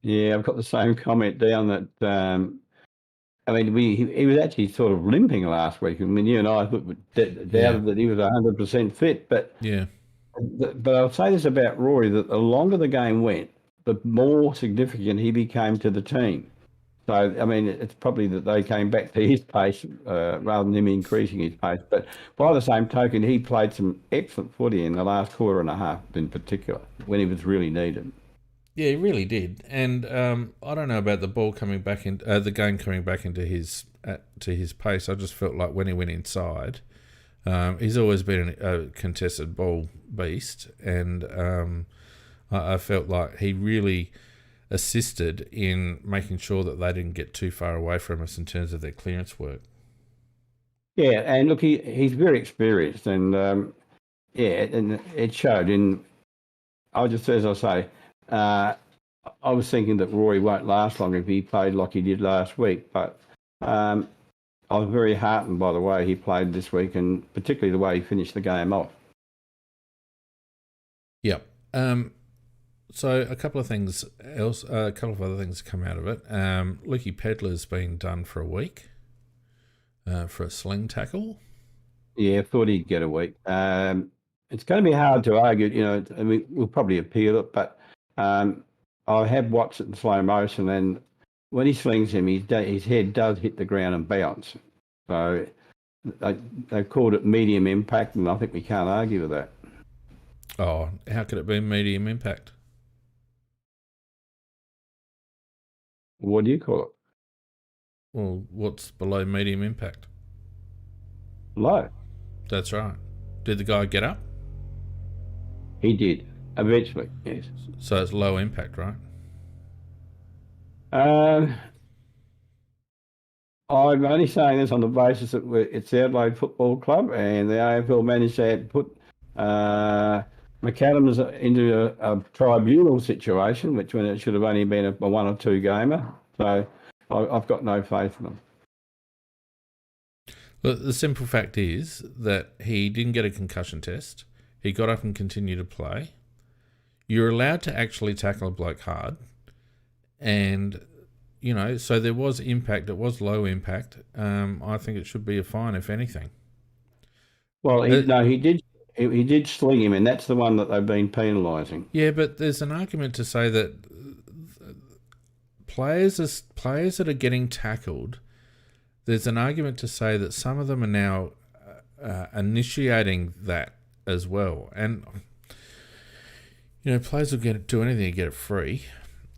Yeah, I've got the same comment down that, I mean, he was actually sort of limping last week. I mean, you and I doubted that he was 100% fit. But yeah. But I'll say this about Rory, that the longer the game went, the more significant he became to the team. So, I mean, it's probably that they came back to his pace rather than him increasing his pace. But by the same token, he played some excellent footy in the last quarter and a half in particular, when he was really needed. Yeah, he really did. And I don't know about the ball coming back in, the game coming back into to his pace. I just felt like when he went inside, he's always been a contested ball beast, and I felt like he really assisted in making sure that they didn't get too far away from us in terms of their clearance work. Yeah, and look, he's very experienced, and and it showed. As I say, I was thinking that Rory won't last long if he played like he did last week, but I was very heartened by the way he played this week, and particularly the way he finished the game off. Yep. So a couple of other things come out of it. Lukey Pedlar's been done for a week for a sling tackle. Yeah, I thought he'd get a week. It's going to be hard to argue. You know, I mean, we'll probably appeal it, but I have watched it in slow motion, and when he slings him, his head does hit the ground and bounce. So they called it medium impact, and I think we can't argue with that. Oh, how could it be medium impact? What do you call it? Well, what's below medium impact? Low. That's right. Did the guy get up? He did, eventually, yes. So it's low impact, right? I'm only saying this on the basis that it's the Adelaide Football Club, and the AFL managed to put McAdams into a tribunal situation, which when it should have only been a 1 or 2 gamer. So I've got no faith in them. Look, the simple fact is that he didn't get a concussion test. He got up and continued to play. You're allowed to actually tackle a bloke hard. And, you know, so there was impact. It was low impact. I think it should be a fine, if anything. Well, he did. He did sling him, and that's the one that they've been penalising. Yeah, but there's an argument to say that players that are getting tackled, there's an argument to say that some of them are now initiating that as well. And, you know, players will do anything to get it free.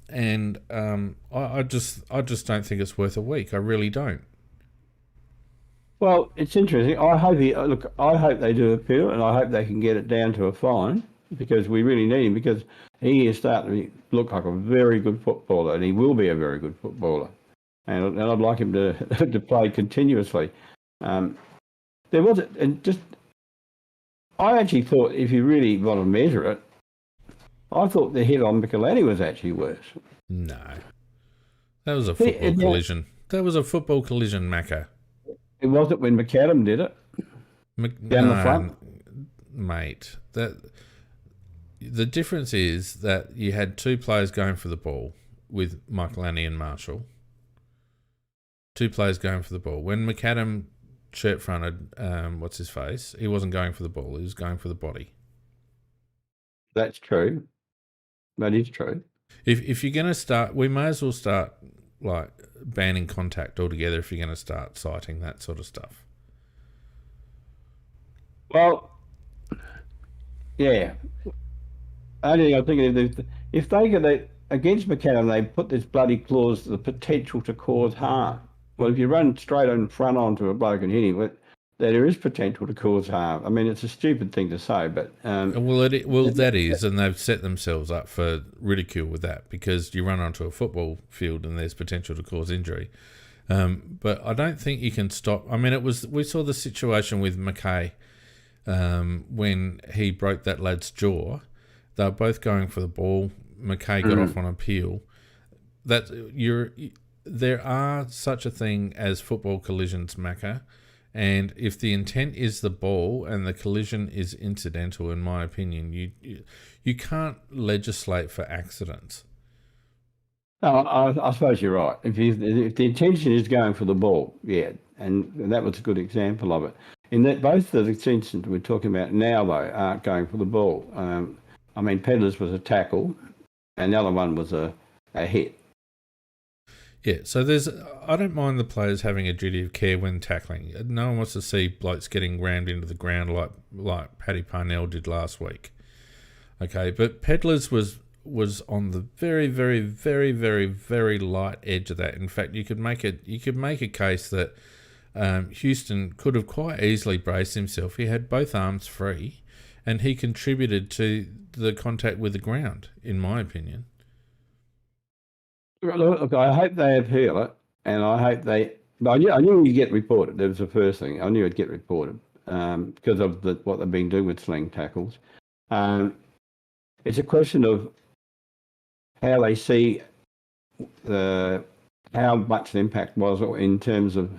And I just don't think it's worth a week. I really don't. Well, it's interesting. I hope they do appeal, and I hope they can get it down to a fine, because we really need him, because he is starting to look like a very good footballer, and he will be a very good footballer. And I'd like him to to play continuously. I actually thought, if you really want to measure it, I thought the hit on Michelletti was actually worse. No. That was a football collision. That was a football collision, Macca. It wasn't when McAdam did it. Down the front. Mate. The difference is that you had two players going for the ball with Michael Annie and Marshall. Two players going for the ball. When McAdam shirt fronted, what's his face? He wasn't going for the ball. He was going for the body. That's true. That is true. If you're going to start, we may as well start like banning contact altogether if you're going to start citing that sort of stuff. Well, yeah. Only thing I'm thinking is if they get against McAdam, they put this bloody clause, the potential to cause harm. Well, if you run straight in front onto a bloke and hit him, there is potential to cause harm. I mean, it's a stupid thing to say, but that is, and they've set themselves up for ridicule with that because you run onto a football field and there's potential to cause injury. But I don't think you can stop. I mean, we saw the situation with McKay when he broke that lad's jaw. They were both going for the ball. McKay got off on appeal. There are such a thing as football collisions, Macca, and if the intent is the ball and the collision is incidental, in my opinion, you can't legislate for accidents. No, I suppose you're right. If the intention is going for the ball, yeah, and that was a good example of it. In that both of the instances we're talking about now, though, aren't going for the ball. I mean, Pedlar's was a tackle, and the other one was a hit. Yeah, so I don't mind the players having a duty of care when tackling. No one wants to see blokes getting rammed into the ground like Paddy Parnell did last week. Okay, but Pedlar's was on the very, very, very, very, very light edge of that. In fact, you could make a case that Houston could have quite easily braced himself. He had both arms free, and he contributed to the contact with the ground, in my opinion. Look, I hope they appeal it, and I hope they. I knew he'd get reported. That was the first thing. I knew it'd get reported because of what they've been doing with sling tackles. It's a question of how they see how much the impact was in terms of,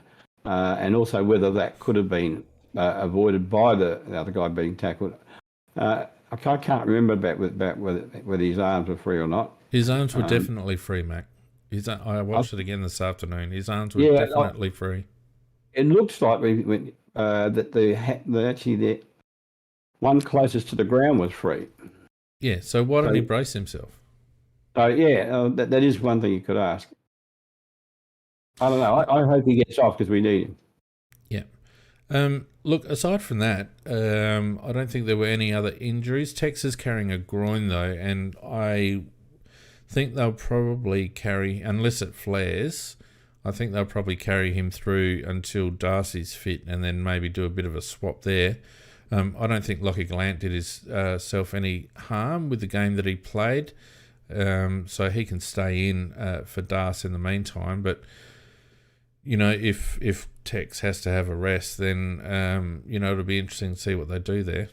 and also whether that could have been avoided by the other guy being tackled. I can't remember about whether his arms were free or not. His arms were definitely free, Mac. I watched it again this afternoon. His arms were definitely free. It looks like that the one closest to the ground was free. Yeah, so why didn't he brace himself? That is one thing you could ask. I don't know. I hope he gets off because we need him. Yeah. Look, aside from that, I don't think there were any other injuries. Tex is carrying a groin, though, and I think they'll probably carry, unless it flares, I think they'll probably carry him through until Darcy's fit and then maybe do a bit of a swap there. I don't think Lockie Gallant did himself any harm with the game that he played, so he can stay in for Darcy in the meantime. But, you know, if Tex has to have a rest, then, it'll be interesting to see what they do there.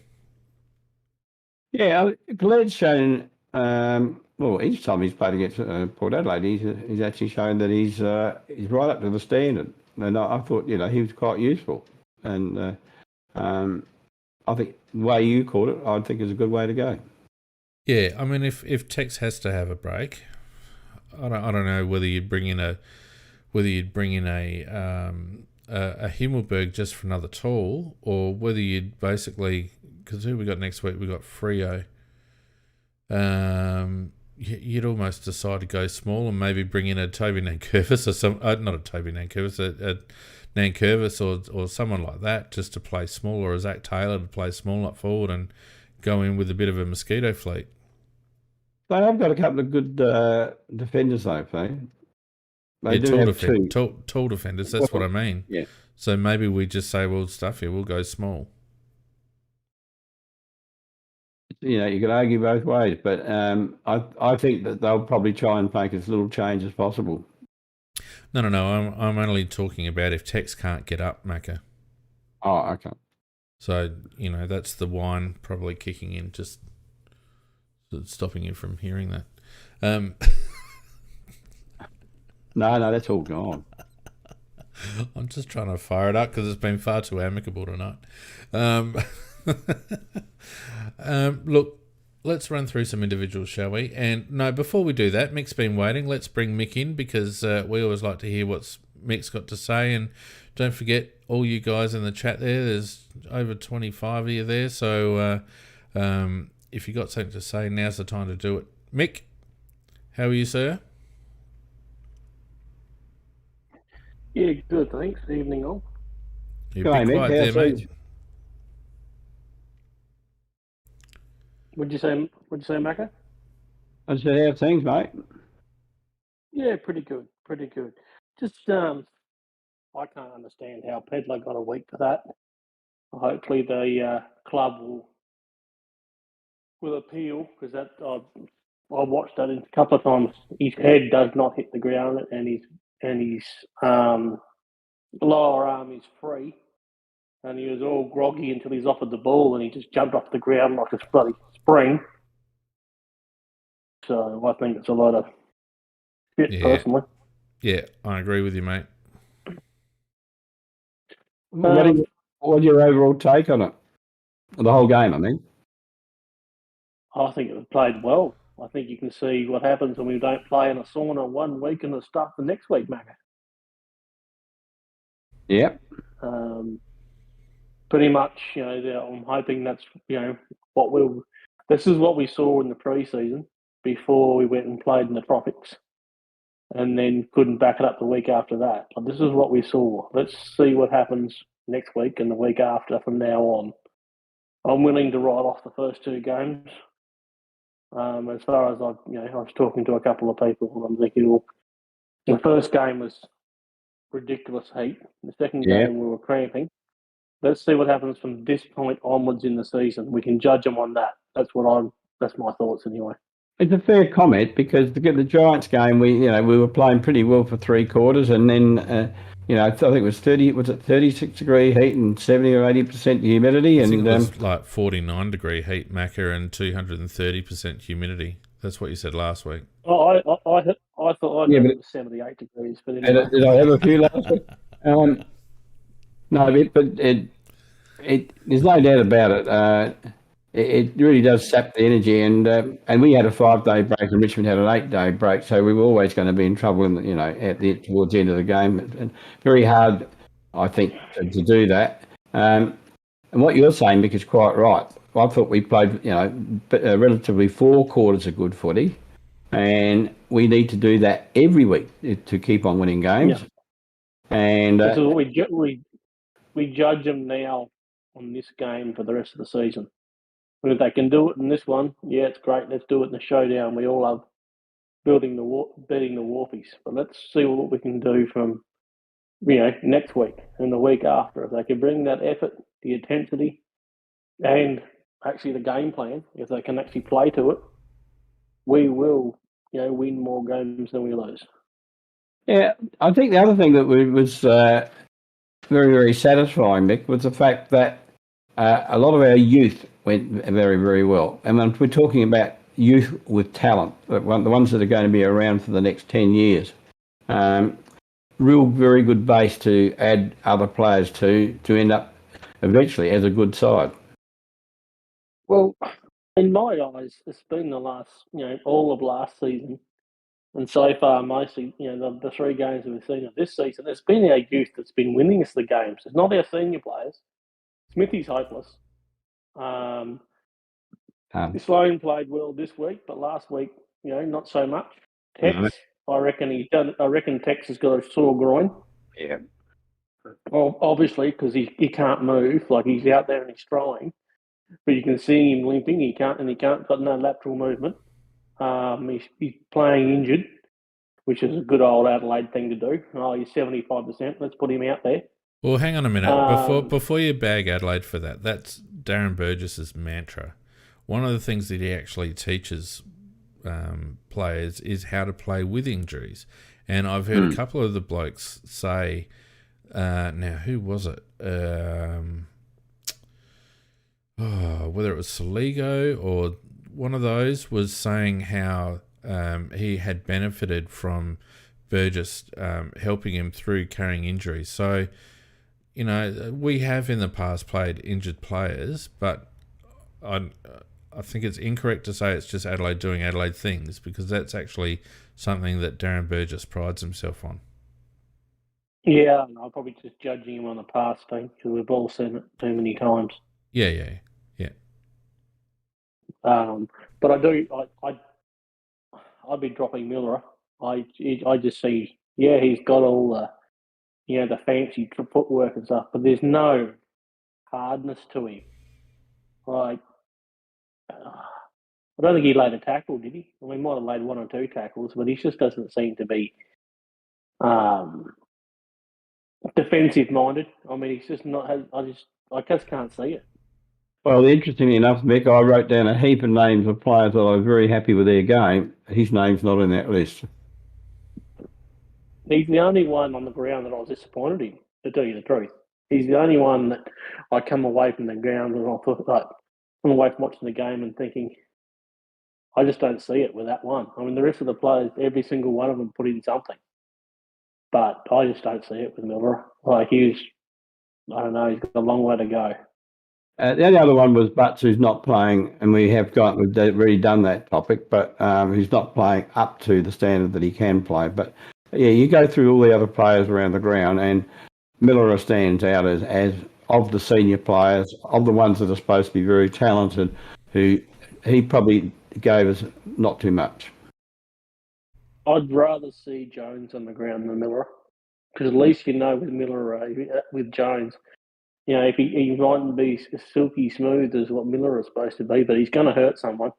Yeah, Gallant's shown... each time he's played against Port Adelaide, he's actually shown that he's right up to the standard. And I thought, he was quite useful. And I think the way you called it, I think is a good way to go. Yeah, I mean, if Tex has to have a break, I don't know whether you'd bring in a Himmelberg just for another tall, or whether you'd basically, because who we got next week? We got Freo. You'd almost decide to go small and maybe bring in a Toby Nankervis or not a Toby Nankervis, a Nankervis or someone like that just to play small, or a Zach Taylor to play small up forward and go in with a bit of a mosquito fleet. They have got a couple of good defenders, though, They do have two. Tall defenders, that's what I mean. Yeah. So maybe we just say, well, stuff here, we'll go small. You could argue both ways, but I think that they'll probably try and make as little change as possible. No. I'm only talking about if Tex can't get up, Macca. Oh, okay. So, that's the wine probably kicking in, just stopping you from hearing that. No, that's all gone. I'm just trying to fire it up because it's been far too amicable tonight. Um, look, let's run through some individuals, shall we? And no, before we do that, Mick's been waiting. Let's bring Mick in because we always like to hear what Mick's got to say. And don't forget, all you guys in the chat there's over 25 of you there. So if you got something to say, now's the time to do it. Mick, how are you, sir? Yeah, good, thanks. Evening all. You're a bit Mick. quiet there, How's mate. things? What'd you say, Macca? I said, how's things, mate? Yeah, pretty good. Just, I can't understand how Pedler got a week for that. Hopefully the club will appeal, because that I watched that a couple of times. His head does not hit the ground, and his lower arm is free, and he was all groggy until he's offered the ball, and he just jumped off the ground like a bloody spring. So I think it's a lot of shit, personally. Yeah, I agree with you, mate. What's your overall take on it? The whole game, I mean. I think it played well. I think you can see what happens when we don't play in a sauna 1 week and the stuff the next week, Macca. Yep. Pretty much, I'm hoping that's, this is what we saw in the pre-season before we went and played in the tropics, and then couldn't back it up the week after that. But this is what we saw. Let's see what happens next week and the week after from now on. I'm willing to write off the first 2 games. As far as I was talking to a couple of people, I'm thinking, well, the first game was ridiculous heat. The second game we were cramping. Let's see what happens from this point onwards in the season. We can judge them on that. That's my thoughts anyway. It's a fair comment because the Giants game, we were playing pretty well for 3 quarters, and then I think it was 36 degree heat and 70 or 80% humidity, I think it was like 49 degree heat, Macca, and 230% humidity. That's what you said last week. Oh, I thought it was 78 degrees, but anyway. Did I have a few last week? No, but there's no doubt about it. It really does sap the energy, and we had a 5-day break, and Richmond had an 8-day break, so we were always going to be in trouble towards the end of the game. And very hard, I think, to do that. And what you're saying, Mick, is quite right. I thought we played, relatively 4 quarters of good footy, and we need to do that every week to keep on winning games. Yeah. And this is what we judge them now on this game for the rest of the season. And if they can do it in this one, yeah, it's great. Let's do it in the showdown. We all love beating the Warpies. But let's see what we can do from, next week and the week after. If they can bring that effort, the intensity, and actually the game plan, if they can actually play to it, we will, win more games than we lose. Yeah, I think the other thing that was very, very satisfying, Mick, was the fact that a lot of our youth went very, very well. And when we're talking about youth with talent, the ones that are going to be around for the next 10 years, real very good base to add other players to end up eventually as a good side. Well, in my eyes, it's been the last, all of last season, and so far mostly, the 3 games that we've seen of this season, it's been our youth that's been winning us the games. It's not our senior players. Smithy's hopeless. Sloan played well this week, but last week, not so much. Tex, I reckon Tex has got a sore groin. Yeah. Well, obviously, because he can't move, like he's out there and he's trying, but you can see him limping. He can't got no lateral movement. He's playing injured, which is a good old Adelaide thing to do. Oh, he's 75%. Let's put him out there. Well, hang on a minute. Before you bag Adelaide for that, that's Darren Burgess's mantra. One of the things that he actually teaches players is how to play with injuries. And I've heard a couple of the blokes say, now who was it? Whether it was Saligo or one of those was saying how he had benefited from Burgess helping him through carrying injuries. So, you know, we have in the past played injured players, but I think it's incorrect to say it's just Adelaide doing Adelaide things, because that's actually something that Darren Burgess prides himself on. Yeah, I'm probably just judging him on the past thing because we've all seen it too many times. Yeah. But I'd be dropping Miller. I just see, he's got all the, the fancy footwork and stuff, but there's no hardness to him. Like, I don't think he laid a tackle, did he? Well, he might have laid one or two tackles, but he just doesn't seem to be defensive minded. I mean, he's just not. I just can't see it. Well, interestingly enough, Mick, I wrote down a heap of names of players that I was very happy with their game. His name's not in that list. He's the only one on the ground that I was disappointed in, to tell you the truth. He's the only one that I come away from the ground and I thought, come away from watching the game and thinking, I just don't see it with that one. I mean, the rest of the players, every single one of them put in something. But I just don't see it with Miller. Like, I don't know, he's got a long way to go. The only other one was Butts, who's not playing, and we've already done that topic, but who's not playing up to the standard that he can play. But, yeah, you go through all the other players around the ground, and Miller stands out as of the senior players, of the ones that are supposed to be very talented, who he probably gave us not too much. I'd rather see Jones on the ground than Miller, because at least with Miller, with Jones, if he mightn't be as silky smooth as what Miller is supposed to be, but he's going to hurt someone.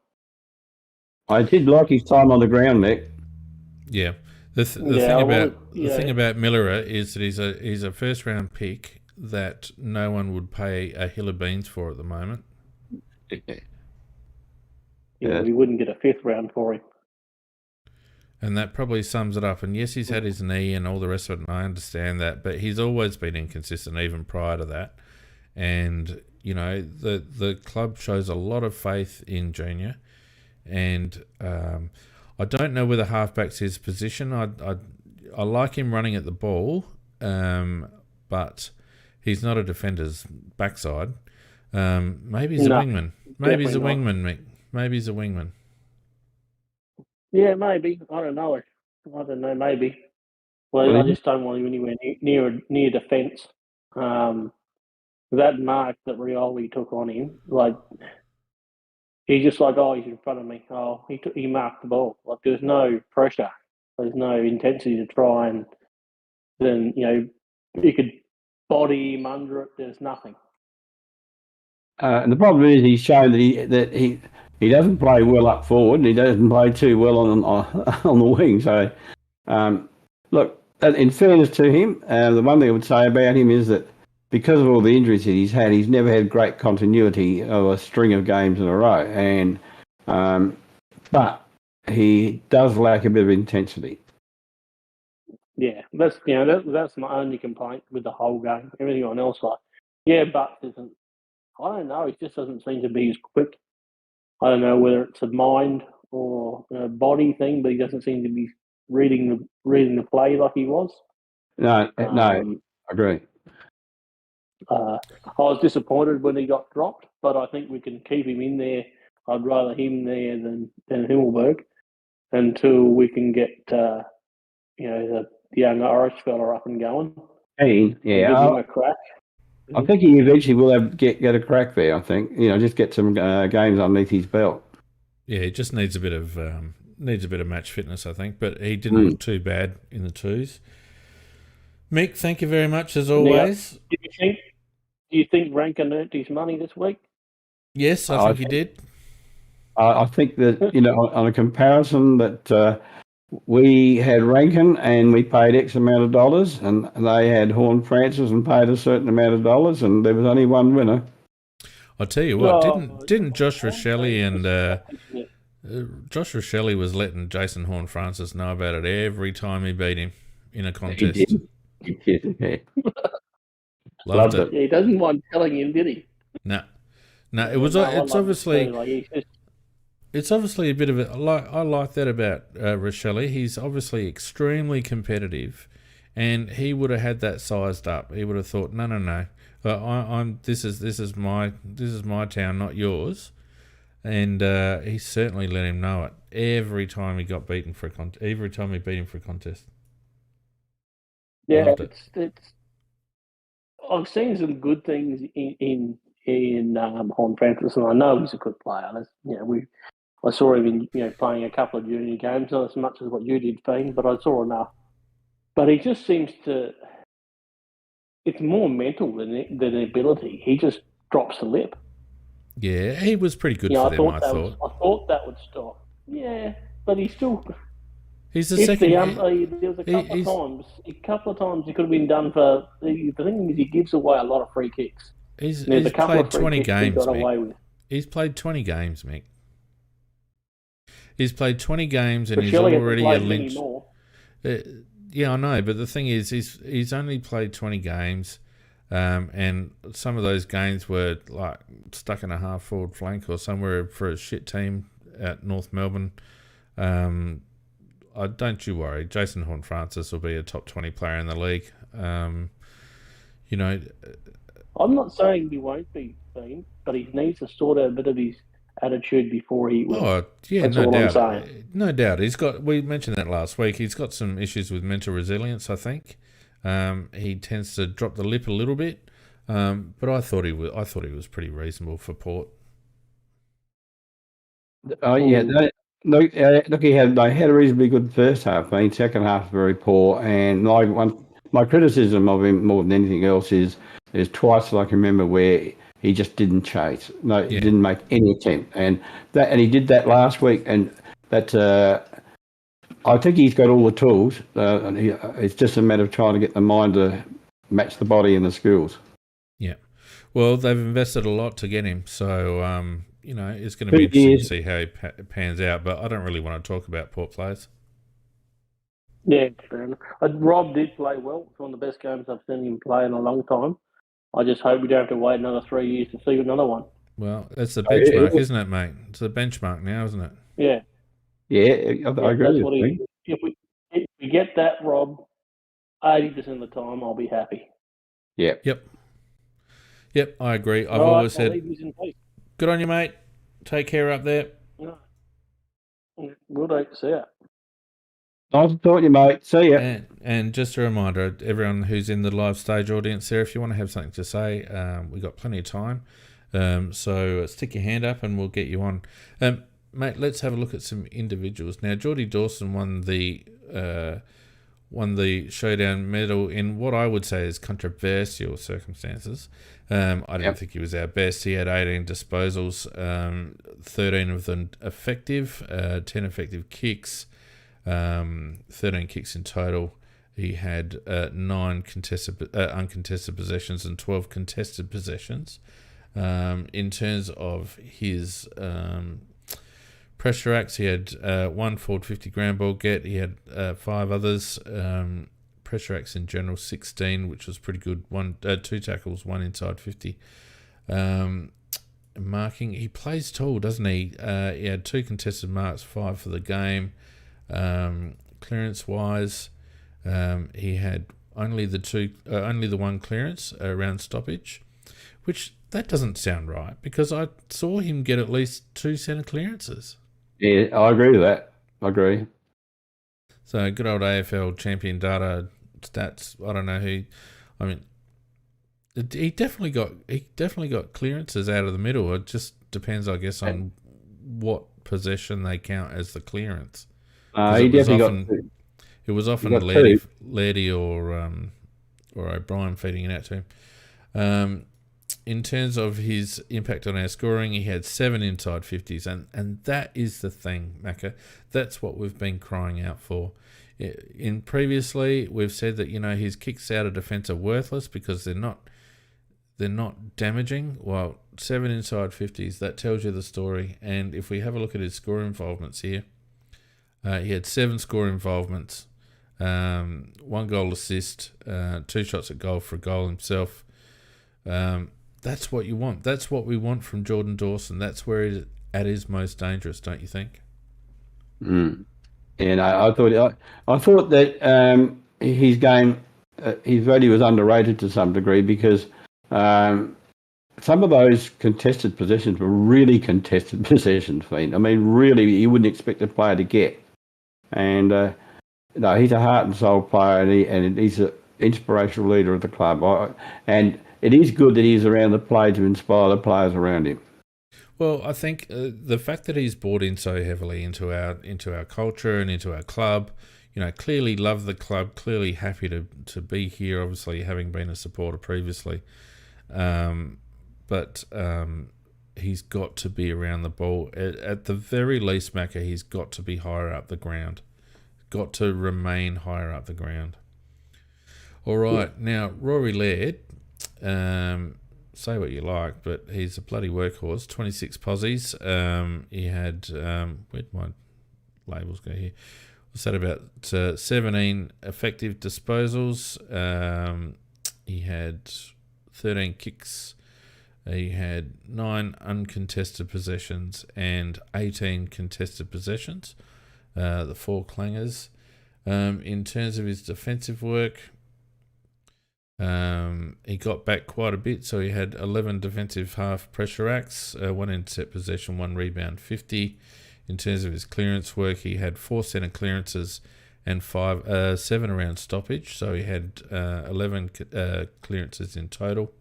I did like his time on the ground, Nick. Yeah. The thing about Miller is that he's a first round pick that no one would pay a hill of beans for at the moment. We wouldn't get a fifth round for him. And that probably sums it up. And yes, he's had his knee and all the rest of it, and I understand that, but he's always been inconsistent even prior to that. And, the club shows a lot of faith in Junior. And I don't know whether halfback's his position. I like him running at the ball, but he's not a defender's backside. Maybe he's a wingman. Maybe he's a wingman, Mick. Maybe he's a wingman. Yeah, maybe. I don't know. Maybe. Well, I just don't want him anywhere near defence. That mark that Rioli took on him, like, he's just like, he's in front of me. He marked the ball. Like, there's no pressure. There's no intensity to try and then, you could body him under it. There's nothing. And the problem is he's shown that he doesn't play well up forward, and he doesn't play too well on the wing. So, look, in fairness to him, the one thing I would say about him is that because of all the injuries that he's had, he's never had great continuity of a string of games in a row. And but he does lack a bit of intensity. Yeah, that's my only complaint with the whole game. Everything else, Butt isn't. I don't know. He just doesn't seem to be as quick. I don't know whether it's a mind or a body thing, but he doesn't seem to be reading the play like he was. No, I agree. I was disappointed when he got dropped, but I think we can keep him in there. I'd rather him there than Himmelberg until we can get the young Irish fella up and going. Give him a crack. I think he eventually will get a crack there. I think just get some games underneath his belt. Yeah, he just needs a bit of match fitness, I think. But he didn't look too bad in the twos. Mick, thank you very much as always. Now, do you think Rankin earned his money this week? Yes, I think he did. I think that on a comparison that. We had Rankin and we paid X amount of dollars, and they had Horn Francis and paid a certain amount of dollars, and there was only one winner. I'll tell you what, didn't Josh Rochelle and Josh Rochelle was letting Jason Horn Francis know about it every time he beat him in a contest. He did. Loved it. Yeah, he doesn't mind telling him, did he? No, it's obviously. It's obviously a bit of a I like that about Rochelle. He's obviously extremely competitive, and he would have had that sized up. He would have thought, no. I'm this is my town, not yours. And he certainly let him know it every time he got beaten for every time he beat him for a contest. Yeah, it's. I've seen some good things in Hon Francis, and I know he's a good player. I saw him in playing a couple of junior games, not as much as what you did, Fiend, but I saw enough. But he just seems to. It's more mental than ability. He just drops the lip. Yeah, he was pretty good for them. I thought. I thought that would stop. Yeah, but he still. He's the second. There was a couple of times he could have been done for. The thing is, he gives away a lot of free kicks. He's played 20 games, Mick. He's played 20 games, Mick. He's played 20 games and he's already a lynch. Yeah, I know, but the thing is, he's only played 20 games, and some of those games were like stuck in a half forward flank or somewhere for a shit team at North Melbourne. Don't you worry, Jason Horne-Francis will be a top 20 player in the league. I'm not saying he won't be, but he needs to sort out a bit of his attitude before he will. Oh, yeah, That's no all doubt. I'm saying. No doubt. We mentioned that last week. He's got some issues with mental resilience, I think. He tends to drop the lip a little bit. But I thought he was pretty reasonable for Port. Oh, yeah. Look, they had a reasonably good first half. Second half very poor, and my criticism of him more than anything else is there's twice that I can remember where he just didn't chase. No, he didn't make any attempt, and he did that last week, and that I think he's got all the tools. It's just a matter of trying to get the mind to match the body and the skills. Yeah, well, they've invested a lot to get him, so. It's going to be interesting to see how he pans out, but I don't really want to talk about Port players. Yeah, fair enough. Rob did play well. It's one of the best games I've seen him play in a long time. I just hope we don't have to wait another 3 years to see another one. Well, that's the benchmark, isn't it, mate? It's the benchmark now, isn't it? Yeah. Yeah, I agree with you. If we get that, Rob, 80% of the time, I'll be happy. Yeah. Yep, I agree. I've always said... Good on you, mate. Take care up there. No. Will do. See ya. Nice to talk to you, mate. See ya. And just a reminder, everyone who's in the live stage audience there, if you want to have something to say, we've got plenty of time. So stick your hand up and we'll get you on. Mate, let's have a look at some individuals. Now, Geordie Dawson won the Showdown medal in what I would say is controversial circumstances. I didn't think he was our best. He had 18 disposals, 13 of them effective, 10 effective kicks, 13 kicks in total. He had 9 uncontested possessions and 12 contested possessions. In terms of his pressure acts, he had 1 forward 50 ground ball get. He had 5 others. Pressure acts in general 16, which was pretty good. 2 tackles, 1 inside 50. Marking, he plays tall, doesn't he? He had 2 contested marks, 5 for the game. Clearance wise, he had only the 1 clearance around stoppage, which that doesn't sound right because I saw him get at least 2 centre clearances. Yeah, I agree with that. I agree. So good old AFL champion data stats. I don't know who. I mean, he definitely got clearances out of the middle. It just depends, I guess, on what possession they count as the clearance. He definitely got. It was often Lairdy or O'Brien feeding it out to him. In terms of his impact on our scoring, he had 7 inside 50s, and that is the thing, Macca. That's what we've been crying out for. In previously, we've said that his kicks out of defence are worthless because they're not damaging. Well, 7 inside 50s, that tells you the story. And if we have a look at his score involvements here, he had 7 score involvements, 1 goal assist, 2 shots at goal for a goal himself. That's what you want. That's what we want from Jordan Dawson. That's where at his most dangerous, don't you think? Mm. And I thought that his game, his value was underrated to some degree because some of those contested possessions were really contested possessions. I mean, really, you wouldn't expect a player to get. And no, he's a heart and soul player, and he's an inspirational leader of the club. And it is good that he's around the play to inspire the players around him. Well, I think the fact that he's bought in so heavily into our culture and into our club, clearly love the club, clearly happy to be here, obviously having been a supporter previously. But he's got to be around the ball. At the very least, Macca, he's got to be higher up the ground. Got to remain higher up the ground. All right, now, Rory Laird, say what you like, but he's a bloody workhorse. 26 posies. He had, where'd my labels go here? What's that about? 17 effective disposals. He had 13 kicks. He had 9 uncontested possessions and 18 contested possessions. The 4 clangers. In terms of his defensive work, he got back quite a bit, so he had 11 defensive half pressure acts, 1 intercept possession, 1 rebound, 50. In terms of his clearance work, he had 4 centre clearances and 7 around stoppage, so he had 11 clearances in total.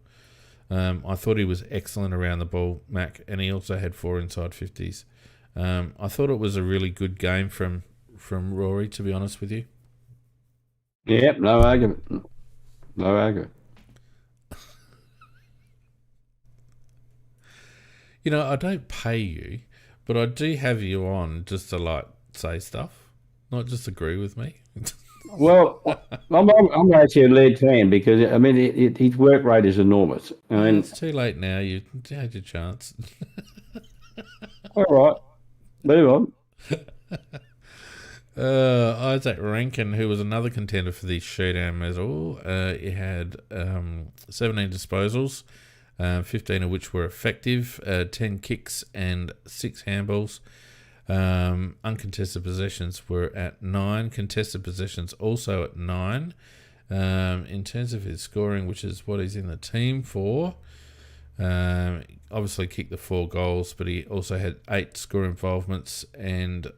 I thought he was excellent around the ball, Mac, and he also had 4 inside 50s. I thought it was a really good game from Rory, to be honest with you. Yep, no argument. No argument. I don't pay you, but I do have you on just to say stuff, not just agree with me. Well, I'm actually a Laird fan because his work rate is enormous. It's too late now. You had your chance. All right, move on. Isaac Rankin, who was another contender for the Showdown medal, he had 17 disposals, 15 of which were effective, 10 kicks and 6 handballs. Uncontested possessions were at 9, contested possessions also at 9. In terms of his scoring, which is what he's in the team for, obviously kicked the 4 goals, but he also had 8 score involvements, and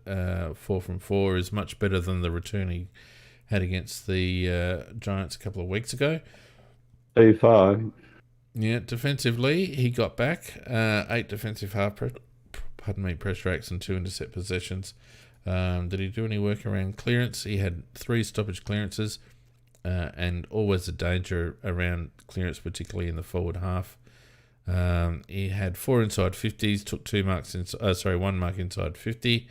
4 from 4 is much better than the return he had against the Giants a couple of weeks ago. 2-5. Yeah, defensively, he got back 8 defensive half pressure acts and 2 intercept possessions. Did he do any work around clearance? He had 3 stoppage clearances, and always a danger around clearance, particularly in the forward half. He had 4 inside 50s, took 1 mark inside 50.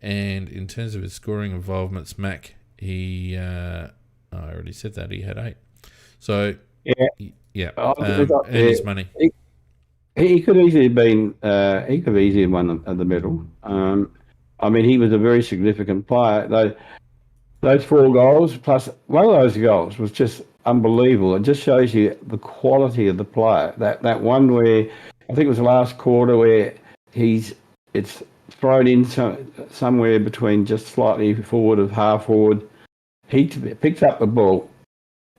And in terms of his scoring involvements, Mac, I already said that, he had 8. So, yeah, and his money. He could easily have been, he could have easily won the medal. He was a very significant player. Those 4 goals, plus one of those goals was just unbelievable. It just shows you the quality of the player. That one where, I think it was the last quarter, where it's thrown in somewhere between just slightly forward of half forward. He picks up the ball.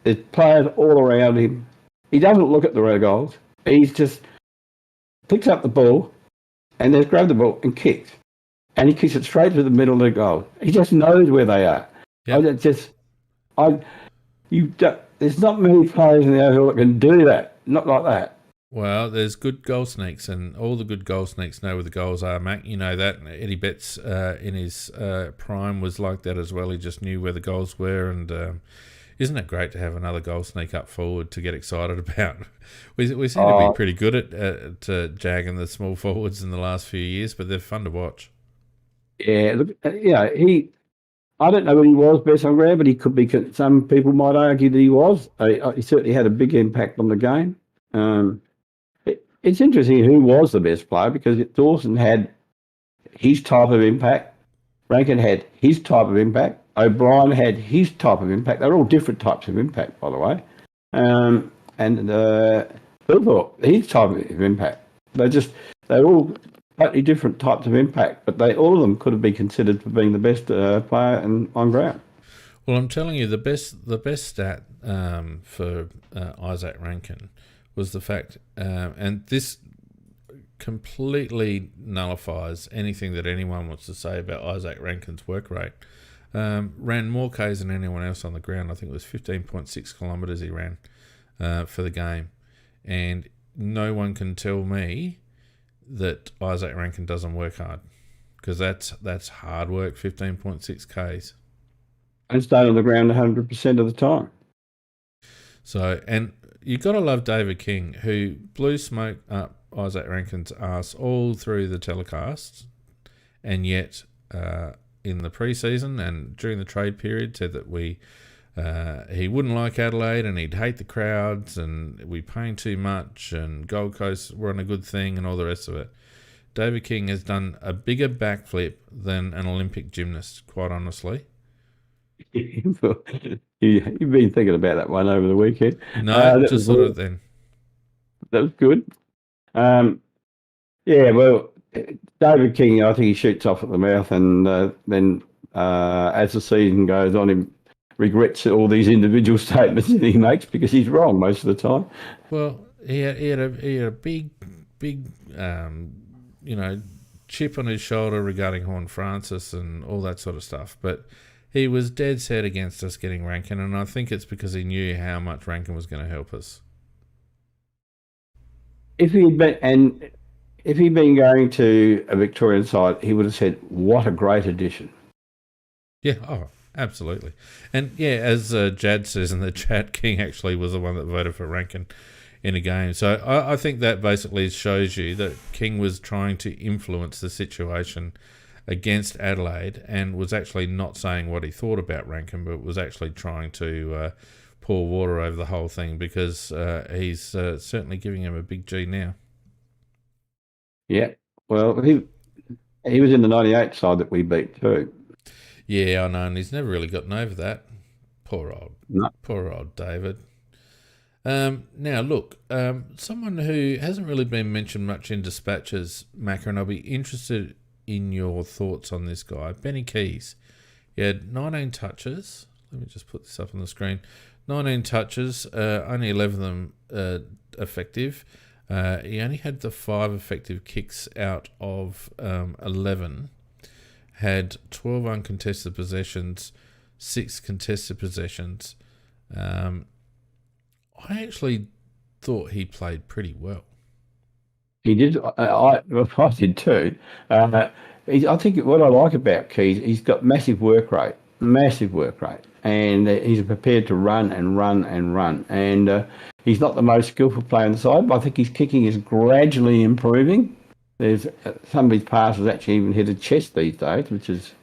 There's players all around him. He doesn't look at the red goals. He's just picks up the ball and then grabs the ball and kicks. And he kicks it straight to the middle of the goal. He just knows where they are. Yep. There's not many players in the AFL that can do that. Not like that. Well, there's good goal sneaks, and all the good goal sneaks know where the goals are, Mac. You know that. Eddie Betts in his prime was like that as well. He just knew where the goals were, and isn't it great to have another goal sneak up forward to get excited about? We seem to be pretty good at jagging the small forwards in the last few years, but they're fun to watch. Yeah, look, I don't know when he was best on ground, but he could be. Some people might argue that he was. He certainly had a big impact on the game. It's interesting who was the best player, because Dawson had his type of impact, Rankin had his type of impact, O'Brien had his type of impact. They're all different types of impact, by the way. And Philthorpe, his type of impact. They all totally different types of impact, but all of them could have been considered for being the best player on ground. Well, I'm telling you, the best stat for Isaac Rankin was the fact, and this completely nullifies anything that anyone wants to say about Isaac Rankin's work rate. Ran more Ks than anyone else on the ground. I think it was 15.6 kilometres he ran for the game. And no one can tell me that Isaac Rankin doesn't work hard, because that's hard work, 15.6 Ks. And stayed on the ground 100% of the time. So, and you got to love David King, who blew smoke up Isaac Rankin's ass all through the telecasts, and yet in the pre-season and during the trade period said that he wouldn't like Adelaide and he'd hate the crowds and we paying too much and Gold Coast were on a good thing and all the rest of it. David King has done a bigger backflip than an Olympic gymnast, quite honestly. You've been thinking about that one over the weekend. No, just sort of then. That was good. Yeah, well, David King, I think he shoots off at the mouth, and then as the season goes on, he regrets all these individual statements that he makes because he's wrong most of the time. Well, he had a big, chip on his shoulder regarding Horn Francis and all that sort of stuff, but he was dead set against us getting Rankin, and I think it's because he knew how much Rankin was going to help us. If he'd been going to a Victorian side, he would have said, "What a great addition!" Yeah, oh, absolutely. And yeah, as Jad says in the chat, King actually was the one that voted for Rankin in a game. So I think that basically shows you that King was trying to influence the situation against Adelaide and was actually not saying what he thought about Rankin, but was actually trying to pour water over the whole thing, because he's certainly giving him a big G now. Yeah, well, he was in the 98 side that we beat too. Yeah, I know, and he's never really gotten over that. Poor old David. Now, look, someone who hasn't really been mentioned much in dispatches, Macca, and I'll be interested in your thoughts on this guy, Benny Keys. He had 19 touches. Let me just put this up on the screen. 19 touches, only 11 of them effective. He only had the 5 effective kicks out of 11. Had 12 uncontested possessions, 6 contested possessions. I actually thought he played pretty well. He did. I did too. I think what I like about Keys, he's got massive work rate, and he's prepared to run and run and run. And he's not the most skillful player on the side, but I think his kicking is gradually improving. There's some of his passes actually even hit a chest these days, which is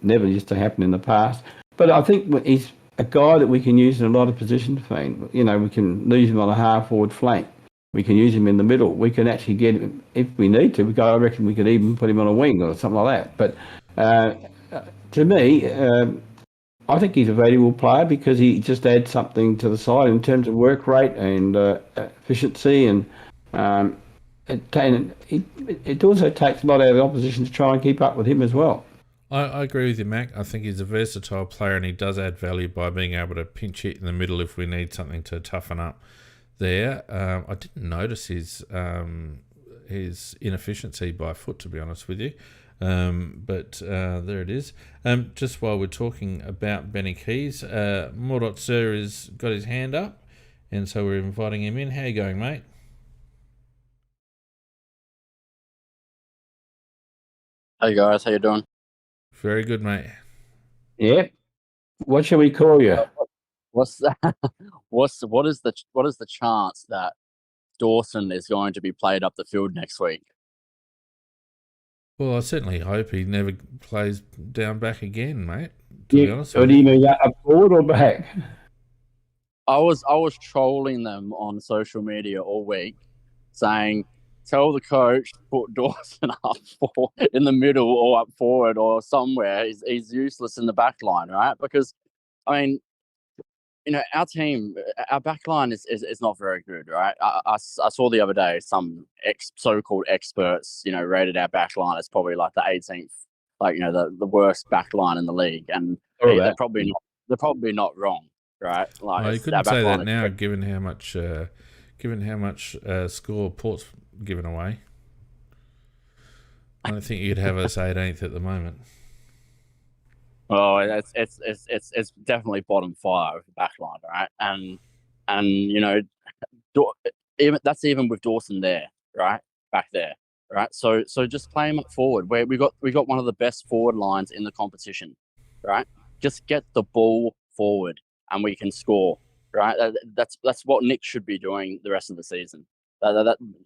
never used to happen in the past. But I think he's a guy that we can use in a lot of positions. We can use him on a half-forward flank. We can use him in the middle. We can actually get him, if we need to, I reckon we could even put him on a wing or something like that. But to me, I think he's a valuable player because he just adds something to the side in terms of work rate and efficiency, and it also takes a lot out of the opposition to try and keep up with him as well. I agree with you, Mac. I think he's a versatile player and he does add value by being able to pinch hit in the middle if we need something to toughen up there. I didn't notice his inefficiency by foot, to be honest with you. But there it is. Just while we're talking about Benny Keys, Mordot Sir has got his hand up, and so we're inviting him in. How you going, mate? Hey guys, how you doing? Very good, mate. Yeah. What shall we call you? What's that? What is the chance that Dawson is going to be played up the field next week? Well, I certainly hope he never plays down back again, mate. To be honest with you. Do you mean up forward or back? I was trolling them on social media all week, saying, "Tell the coach to put Dawson up in the middle or up forward or somewhere. He's useless in the back line, right?" Because, I mean, our team, our backline is not very good, right? I saw the other day some so-called experts, rated our backline as probably like the 18th, like the worst backline in the league, and they're probably not wrong, right? Like, well, you couldn't say that now, given how much score Port's given away. I don't think you'd have us 18th at the moment. Oh, it's definitely bottom 5 backline, right? And even with Dawson there, right, back there, right. So just play him up forward. Where we got one of the best forward lines in the competition, right? Just get the ball forward, and we can score, right? That's what Nick should be doing the rest of the season.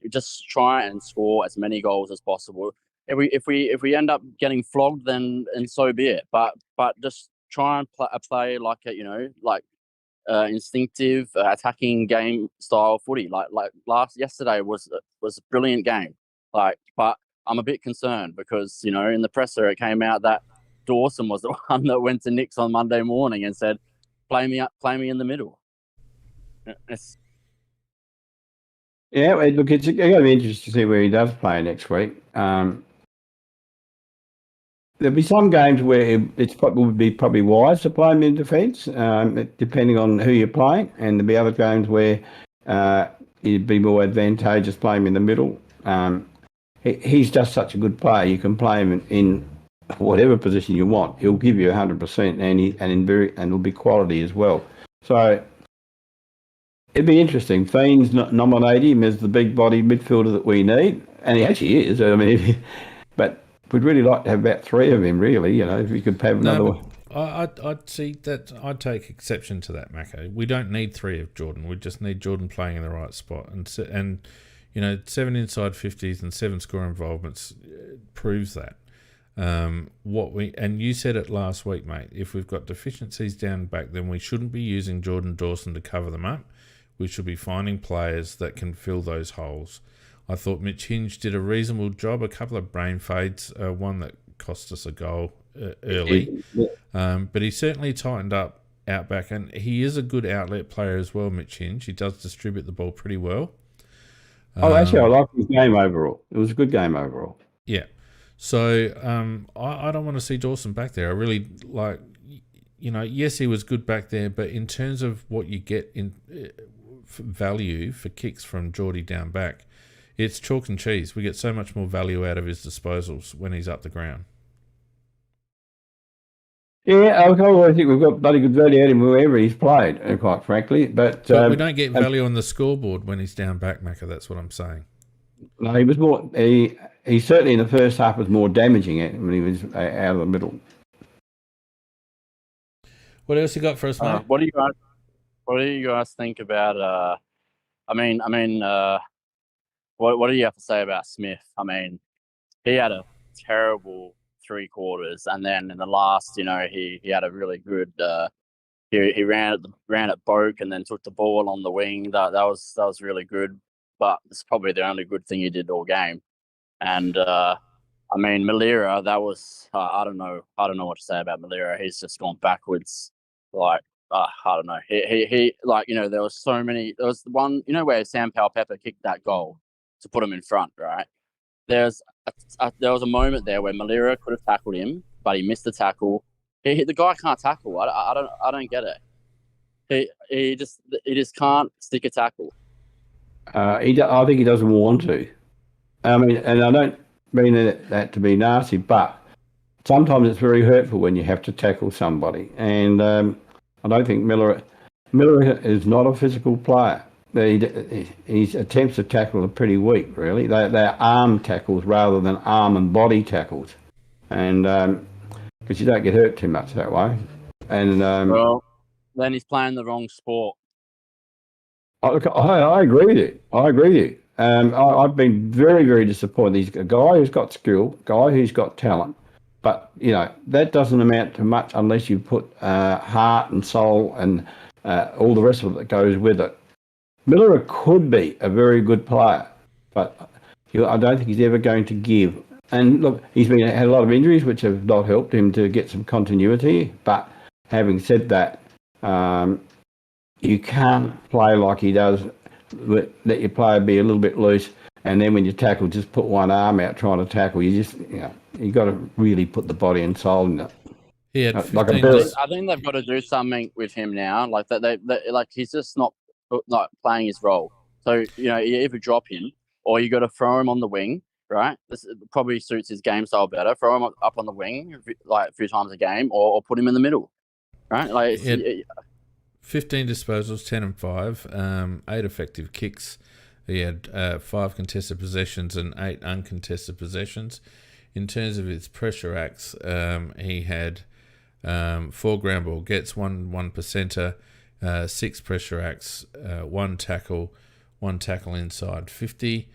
Just try and score as many goals as possible. If we end up getting flogged, then and so be it. But just try and play like a instinctive attacking game style footy. Like yesterday was a brilliant game. But I'm a bit concerned because in the presser it came out that Dawson was the one that went to Nick's on Monday morning and said, "Play me in the middle." Yeah, look, it's going to be interesting to see where he does play next week. There'll be some games where would be probably wise to play him in defence, depending on who you're playing, and there'll be other games where it'd be more advantageous playing him in the middle. He's just such a good player. You can play him in whatever position you want. He'll give you 100%, and it'll be quality as well. So it'd be interesting. Fiends nominate him as the big body midfielder that we need, and he actually is. I mean, but we'd really like to have about 3 of him, really. If we could have another one. I'd see that. I'd take exception to that, Mako. We don't need 3 of Jordan. We just need Jordan playing in the right spot, and 7 inside 50s and 7 score involvements proves that. And you said it last week, mate. If we've got deficiencies down back, then we shouldn't be using Jordan Dawson to cover them up. We should be finding players that can fill those holes. I thought Mitch Hinge did a reasonable job. A couple of brain fades, one that cost us a goal early. But he certainly tightened up out back, and he is a good outlet player as well, Mitch Hinge. He does distribute the ball pretty well. Actually, I like his game overall. It was a good game overall. Yeah. So I don't want to see Dawson back there. I really like, yes, he was good back there, but in terms of what you get in value for kicks from Geordie down back, it's chalk and cheese. We get so much more value out of his disposals when he's up the ground. Yeah, I think we've got bloody good value out of him wherever he's played, quite frankly. But we don't get value on the scoreboard when he's down back, Macca. That's what I'm saying. No, he was more. He certainly in the first half was more damaging it when he was out of the middle. What else you got for us, mate? What do you guys think about? What do you have to say about Smith? I mean, he had a terrible 3 quarters, and then in the last, he had a really good. He ran at Boak and then took the ball on the wing. That was really good, but it's probably the only good thing he did all game. And Malira, that was I don't know what to say about Malira. He's just gone backwards. I don't know. He there was so many. There was one where Sam Powell-Pepper kicked that goal to put him in front, right? There was a moment there where Malira could have tackled him, but he missed the tackle. The guy can't tackle. I don't get it. He just can't stick a tackle. I think he doesn't want to. I mean, and I don't mean that to be nasty, but sometimes it's very hurtful when you have to tackle somebody. And I don't think Miller is not a physical player. His attempts to tackle are pretty weak, really. They're arm tackles rather than arm and body tackles. And because you don't get hurt too much that way. And well, then he's playing the wrong sport. I agree with you. I've been very, very disappointed. He's a guy who's got skill, guy who's got talent, but that doesn't amount to much unless you put heart and soul and all the rest of it that goes with it. Miller could be a very good player, but I don't think he's ever going to give. And look, he's had a lot of injuries which have not helped him to get some continuity. But having said that, you can't play like he does. Let your player be a little bit loose, and then when you tackle, just put one arm out trying to tackle. You got to really put the body and soul in it. He had Like 15 I think they've got to do something with him now. Like that, they like he's just not playing his role. So you either drop him or you got to throw him on the wing. Right, this probably suits his game style better. Throw him up on the wing like a few times a game, or put him in the middle. Right, like 15 disposals, 10 and 5, 8 effective kicks. He had 5 contested possessions and 8 uncontested possessions. In terms of his pressure acts, he had 4 ground ball gets, 1 percenter, 6 pressure acts, 1 tackle inside 50.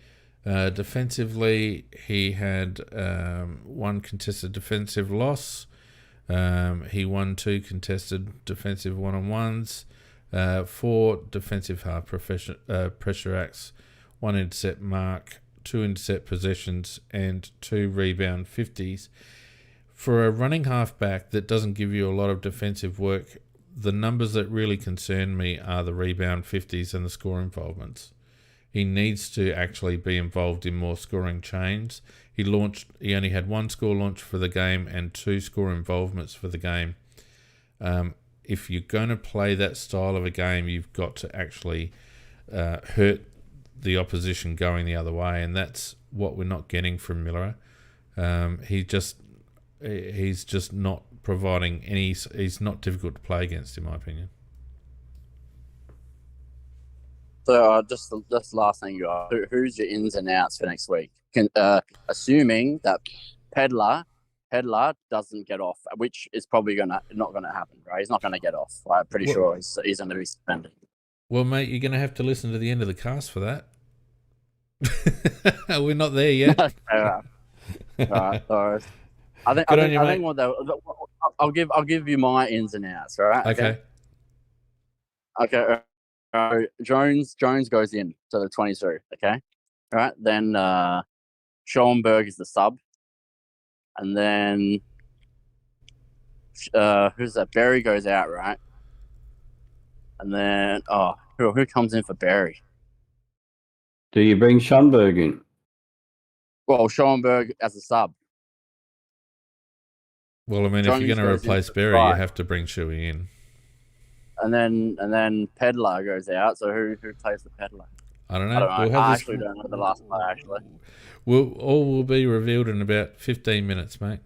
Defensively, he had 1 contested defensive loss. He won 2 contested defensive one-on-ones, 4 defensive half pressure acts, 1 intercept mark, 2 intercept possessions, and 2 rebound 50s. For a running halfback that doesn't give you a lot of defensive work, the numbers that really concern me are the rebound 50s and the score involvements. He needs to actually be involved in more scoring chains. He only had 1 score launch for the game and 2 score involvements for the game. If you're going to play that style of a game, you've got to actually hurt the opposition going the other way, and that's what we're not getting from Miller. He's just not providing any. He's not difficult to play against, in my opinion. So just the last thing you are. Who's your ins and outs for next week? Assuming that Pedler doesn't get off, which is probably not gonna happen, right? He's not gonna get off. I'm pretty sure he's going to be suspended. Well, mate, you're going to have to listen to the end of the cast for that. We're not there yet. All right. So I think I'll give you my ins and outs. All right. Okay. Jones goes in to the 22. Okay. All right. Then Schoenberg is the sub, and then who's that? Berry goes out, right? And then who comes in for Berry? Do you bring Schoenberg in? Well, Schoenberg as a sub. Well, I mean, if you're going to replace Berry, you have to bring Shuey in. And then Pedler goes out. So who plays the Pedler? I don't know. I actually don't know the last player. Actually, all will be revealed in about 15 minutes, mate.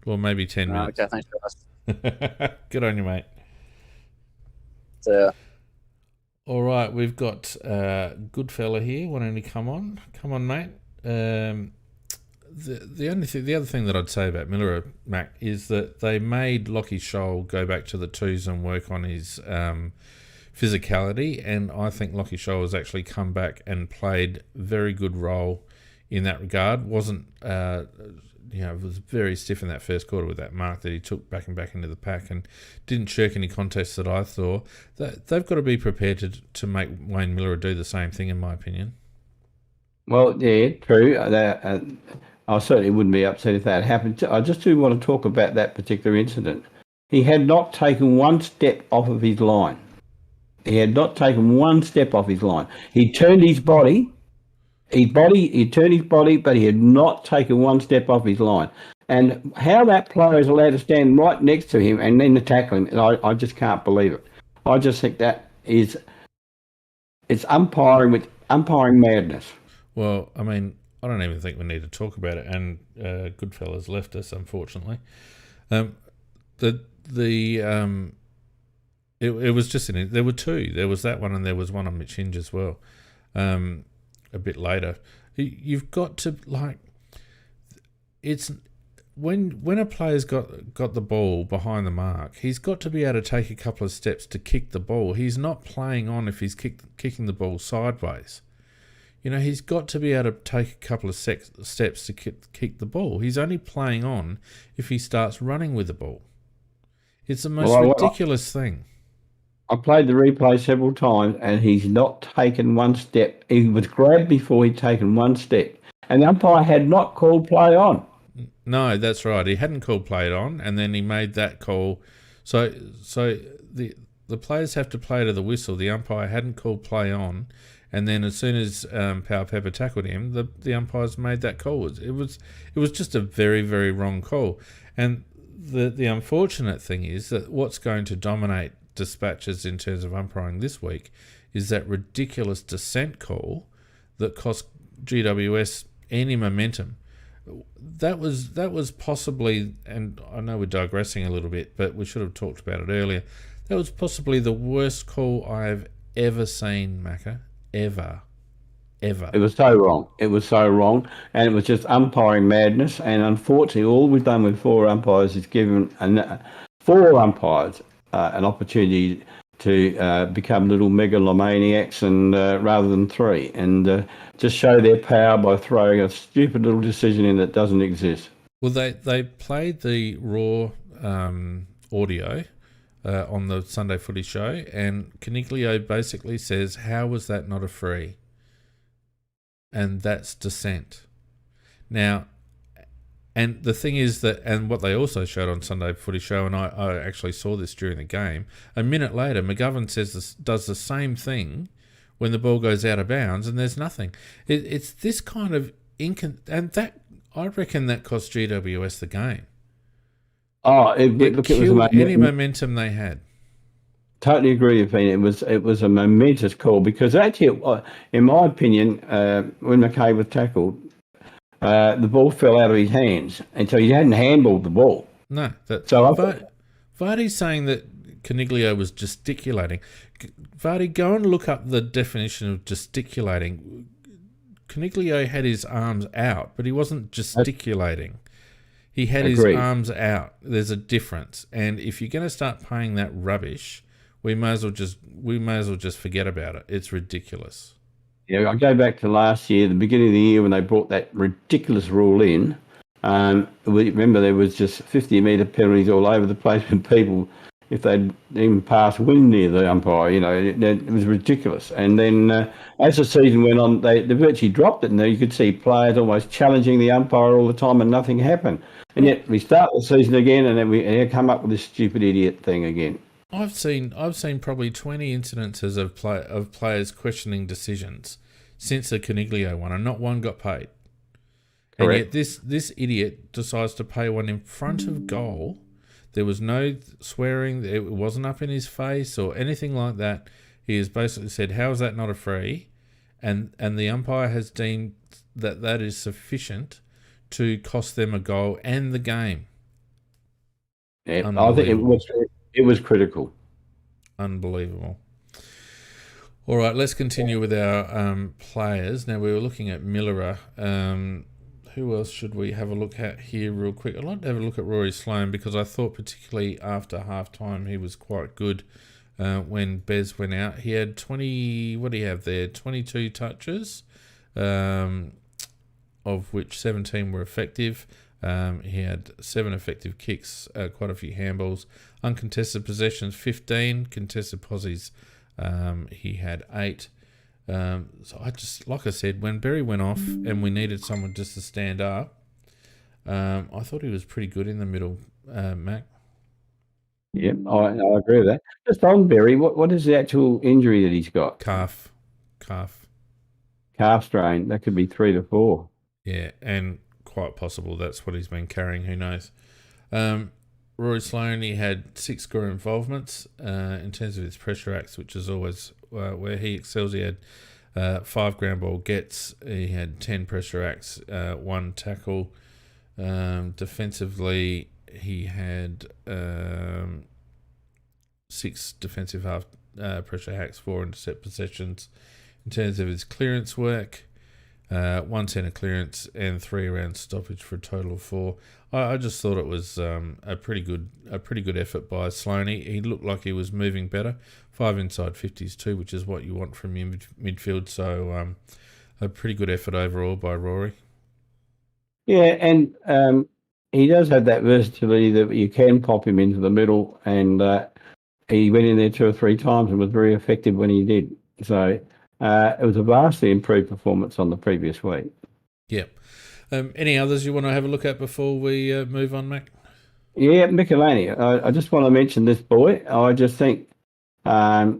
Well, maybe 10 minutes. Okay, thanks, guys. Good on you, mate. So, all right, we've got good fella here wanting to come on. Come on, mate. The other thing that I'd say about Miller, Mac, is that they made Lockie Scholl go back to the twos and work on his physicality, and I think Lockie Scholl has actually come back and played a very good role in that regard. Wasn't was very stiff in that first quarter with that mark that he took back into the pack, and didn't shirk any contests that I thought. They've got to be prepared to make Wayne Miller do the same thing, in my opinion. Well, yeah, true. I certainly wouldn't be upset if that happened. I just do want to talk about that particular incident. He had not taken one step off of his line. He turned his body. He turned his body, but he had not taken one step off his line. And how that player is allowed to stand right next to him and then to tackle him, I just can't believe it. I just think that it's umpiring madness. Well, I mean, I don't even think we need to talk about it. And Goodfellas left us, unfortunately. It was just there were 2. There was that one, and there was one on Mitch Hinge as well. A bit later, you've got to it's when a player's got the ball behind the mark, he's got to be able to take a couple of steps to kick the ball. He's not playing on if he's kicking the ball sideways. He's got to be able to take a couple of steps to kick the ball. He's only playing on if he starts running with the ball. It's the most ridiculous thing. I played the replay several times, and he's not taken one step. He was grabbed before he'd taken one step, and the umpire had not called play on. No, that's right. He hadn't called play on, and then he made that call. So the the players have to play to the whistle. The umpire hadn't called play on, and then as soon as Pau Pepper tackled him, the umpires made that call. It was just a very, very wrong call. And the unfortunate thing is that what's going to dominate dispatches in terms of umpiring this week is that ridiculous dissent call that cost GWS any momentum. That was possibly, and I know we're digressing a little bit, but we should have talked about it earlier. That was possibly the worst call I've ever seen, Macca. Ever. It was so wrong. And it was just umpiring madness. And unfortunately, all we've done with 4 umpires is given 4 umpires an opportunity to become little megalomaniacs, and rather than 3, and just show their power by throwing a stupid little decision in that doesn't exist. Well, they played the raw audio on the Sunday Footy Show, and Caniglio basically says, "How was that not a free?" And that's dissent. Now, and the thing is that, and what they also showed on Sunday Footy Show, and I actually saw this during the game, a minute later, McGovern does the same thing when the ball goes out of bounds, and there's nothing. It's this kind of and that, I reckon that cost GWS the game. Oh, it killed any momentum they had. Totally agree with you. It was a momentous call, because actually, in my opinion, when McKay was tackled, the ball fell out of his hands, and so he hadn't handballed the ball. No, so Vardy's saying that Caniglio was gesticulating. Vardy, go and look up the definition of gesticulating. Caniglio had his arms out, but he wasn't gesticulating. He had his arms out. There's a difference, and if you're going to start paying that rubbish, we may as well just forget about it. It's ridiculous. Yeah, I go back to last year, the beginning of the year, when they brought that ridiculous rule in. Remember, there was just 50-metre penalties all over the place, and people, if they'd even passed wind near the umpire, it was ridiculous. And then as the season went on, they virtually dropped it, and you could see players almost challenging the umpire all the time, and nothing happened. And yet we start the season again, and then we come up with this stupid idiot thing again. I've seen probably 20 incidences of players questioning decisions since the Caniglio one, and not one got paid. Correct. And yet this idiot decides to pay one in front of goal. There was no swearing. It wasn't up in his face or anything like that. He has basically said, "How is that not a free?" And the umpire has deemed that is sufficient to cost them a goal and the game. Yeah, I think it was critical. Unbelievable. All right, let's continue with our players. Now, we were looking at Millerer. Who else should we have a look at here real quick? I'd like to have a look at Rory Sloane, because I thought particularly after halftime he was quite good when Bez went out. He had 22 touches, of which 17 were effective. He had 7 effective kicks, quite a few handballs. Uncontested possessions, 15. Contested posies, he had 8. So I just, like I said, when Berry went off and we needed someone just to stand up, I thought he was pretty good in the middle, Mac. Yeah, I agree with that. Just on Berry, what is the actual injury that he's got? Calf strain. That could be 3 to 4. Yeah, and quite possible that's what he's been carrying. Who knows? Rory Sloane, he had 6 score involvements in terms of his pressure acts, which is always where he excels. He had 5 ground ball gets. He had 10 pressure acts, 1 tackle. Defensively, he had 6 defensive half pressure hacks, 4 intercept possessions. In terms of his clearance work, 1 centre clearance and 3 around stoppage for a total of 4. I just thought it was a pretty good effort by Sloane. He looked like he was moving better. 5 inside 50s too, which is what you want from your midfield. So a pretty good effort overall by Rory. Yeah, and he does have that versatility that you can pop him into the middle, and he went in there 2 or 3 times and was very effective when he did. So it was a vastly improved performance on the previous week. Yep. Any others you want to have a look at before we move on, Mac? Yeah, Michelini. I just want to mention this boy. I just think Chris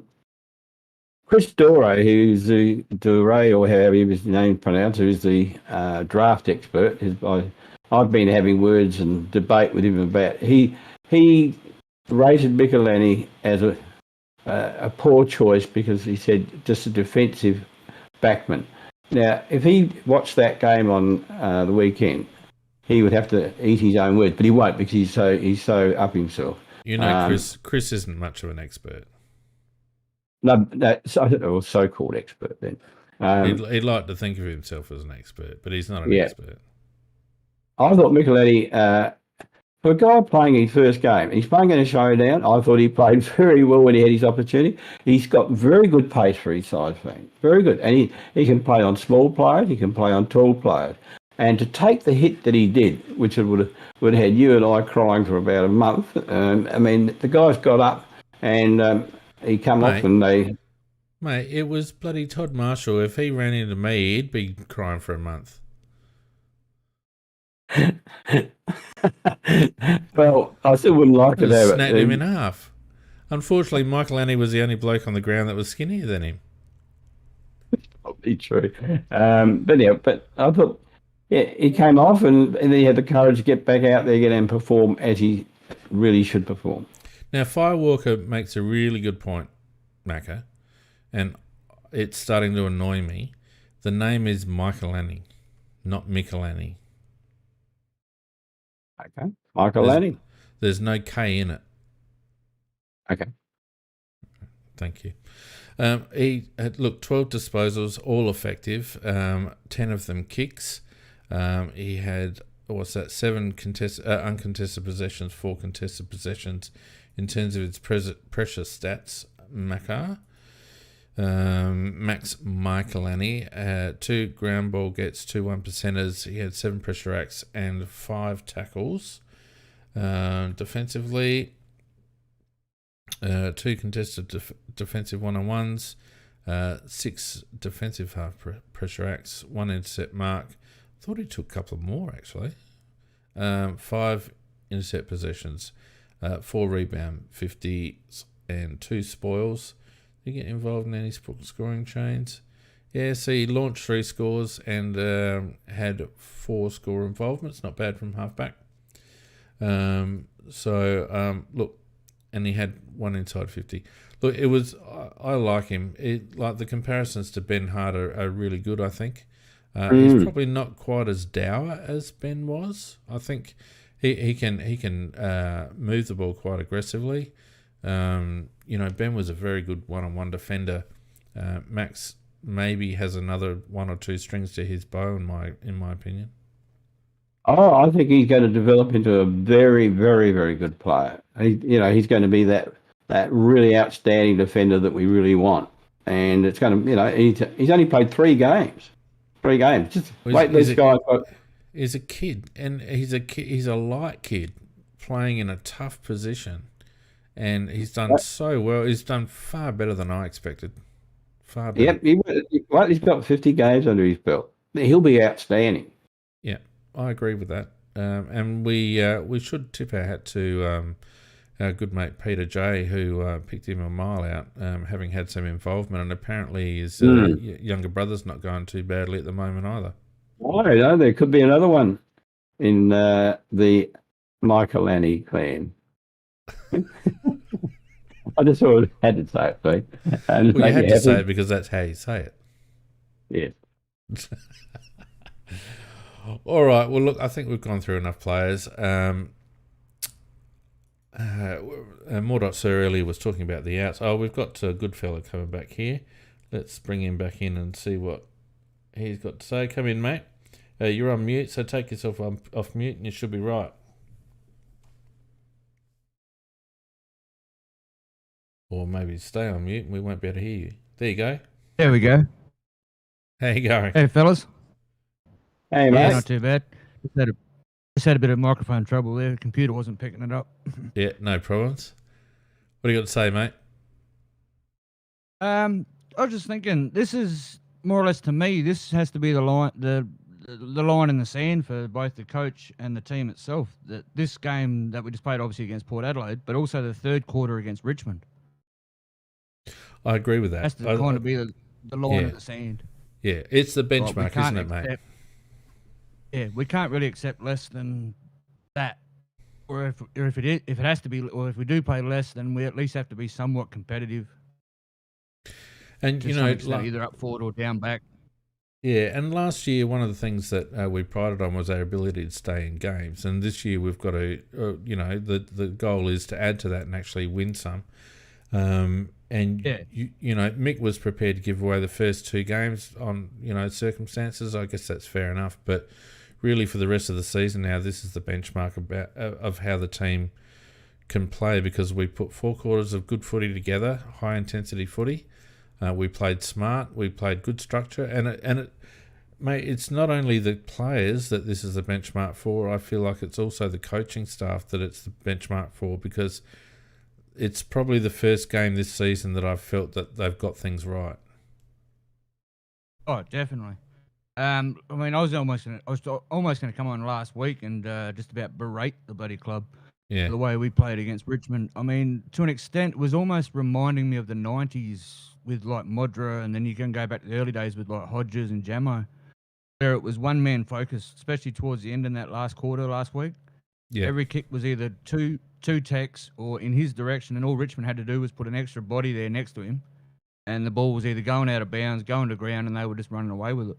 Dore, who's the Dore, or however his name pronounced, who's the draft expert. I've been having words and debate with him about. He rated Michelini as a poor choice because he said just a defensive backman. Now, if he watched that game on the weekend, he would have to eat his own words, but he won't because he's so up himself. You know, Chris isn't much of an expert. No, so-called expert then. He'd like to think of himself as an expert, but he's not an expert. I thought Michelini, for a guy playing his first game, he's playing in a showdown. I thought he played very well when he had his opportunity. He's got very good pace for his size, very good. And he can play on small players, he can play on tall players. And to take the hit that he did, which would have had you and I crying for about a month, I mean, the guy's got up and he come off and they... Mate, it was bloody Todd Marshall. If he ran into me, he'd be crying for a month. Well, I still wouldn't like to have it. Snapped him in half. Unfortunately, Michelini was the only bloke on the ground that was skinnier than him. Probably true. But I thought, he came off and then he had the courage to get back out there again and perform as he really should perform. Now, Firewalker makes a really good point, Macca, and it's starting to annoy me. The name is Michelini, not Michelini. Okay. Michelini. There's no K in it. Okay. Thank you. He had, 12 disposals, all effective, 10 of them kicks. He had, 7 uncontested possessions, 4 contested possessions. In terms of its pressure stats, Max Michelini, 2 ground ball gets, 2 1%ers. He had 7 pressure acts and 5 tackles. Defensively, 2 contested defensive one-on-ones, 6 defensive half pressure acts, 1 intercept mark. I thought he took a couple more actually. 5 intercept possessions. 4 rebound, 50s, and 2 spoils. Did he get involved in any scoring chains? Yeah, so he launched 3 scores and had 4 score involvements. Not bad from halfback. And he had 1 inside 50. Look, it was. I like him. The comparisons to Ben Hart are really good. I think he's probably not quite as dour as Ben was. I think. He can move the ball quite aggressively. Ben was a very good one-on-one defender. Max maybe has another 1 or 2 strings to his bow, in my opinion. Oh, I think he's going to develop into a very, very, very good player. He's going to be that really outstanding defender that we really want. And it's going to, he's only played 3 games. 3 games. Just wait this guy. He's a kid, and he's a light kid playing in a tough position, and he's done so well. He's done far better than I expected. Far better. Yep, he's got 50 games under his belt. He'll be outstanding. Yeah, I agree with that. And we should tip our hat to our good mate Peter J, who picked him a mile out, having had some involvement, and apparently his younger brother's not going too badly at the moment either. I don't know. There could be another one in the Michelini clan. I just sort of had to say it, see. Well, you had to say it because that's how you say it. Yeah. All right. Well, look, I think we've gone through enough players. Mordot Sir earlier was talking about the outs. Oh, we've got Goodfellow coming back here. Let's bring him back in and see what he's got to say. Come in, mate. You're on mute, so take yourself off mute and you should be right. Or maybe stay on mute and we won't be able to hear you. There you go. There we go. How you going? Hey, fellas. Hey, mate. Yeah, not too bad. Just had a bit of microphone trouble there. The computer wasn't picking it up. Yeah, no problems. What do you got to say, mate? I was just thinking, this is more or less, to me, this has to be the line in the sand for both the coach and the team itself. That this game that we just played, obviously against Port Adelaide, but also the third quarter against Richmond. I agree with that. Has to kind of be the line in the sand. Yeah, it's the Like, we benchmark, can't isn't it, mate? Yeah, we can't really accept less than that. Or if it has to be, or if we do play less, then we at least have to be somewhat competitive. And, To you some know, extent, either up forward or down back. yeah, and last year, one of the things that we prided on was our ability to stay in games. And this year, we've got to, the goal is to add to that and actually win some. Mick was prepared to give away the first 2 games on, circumstances. I guess that's fair enough. But really, for the rest of the season now, this is the benchmark of how the team can play, because we put 4 quarters of good footy together, high intensity footy. We played smart. We played good structure, mate, it's not only the players that this is the benchmark for. I feel like it's also the coaching staff that it's the benchmark for, because it's probably the first game this season that I've felt that they've got things right. Oh, definitely. I mean, I was almost going to come on last week and just about berate the bloody club. Yeah. The way we played against Richmond. I mean, to an extent, it was almost reminding me of the 90s with like Modra, and then you can go back to the early days with like Hodges and Jamo, where it was one-man focus, especially towards the end in that last quarter last week. Yeah. Every kick was either two techs or in his direction, and all Richmond had to do was put an extra body there next to him, and the ball was either going out of bounds, going to ground, and they were just running away with it.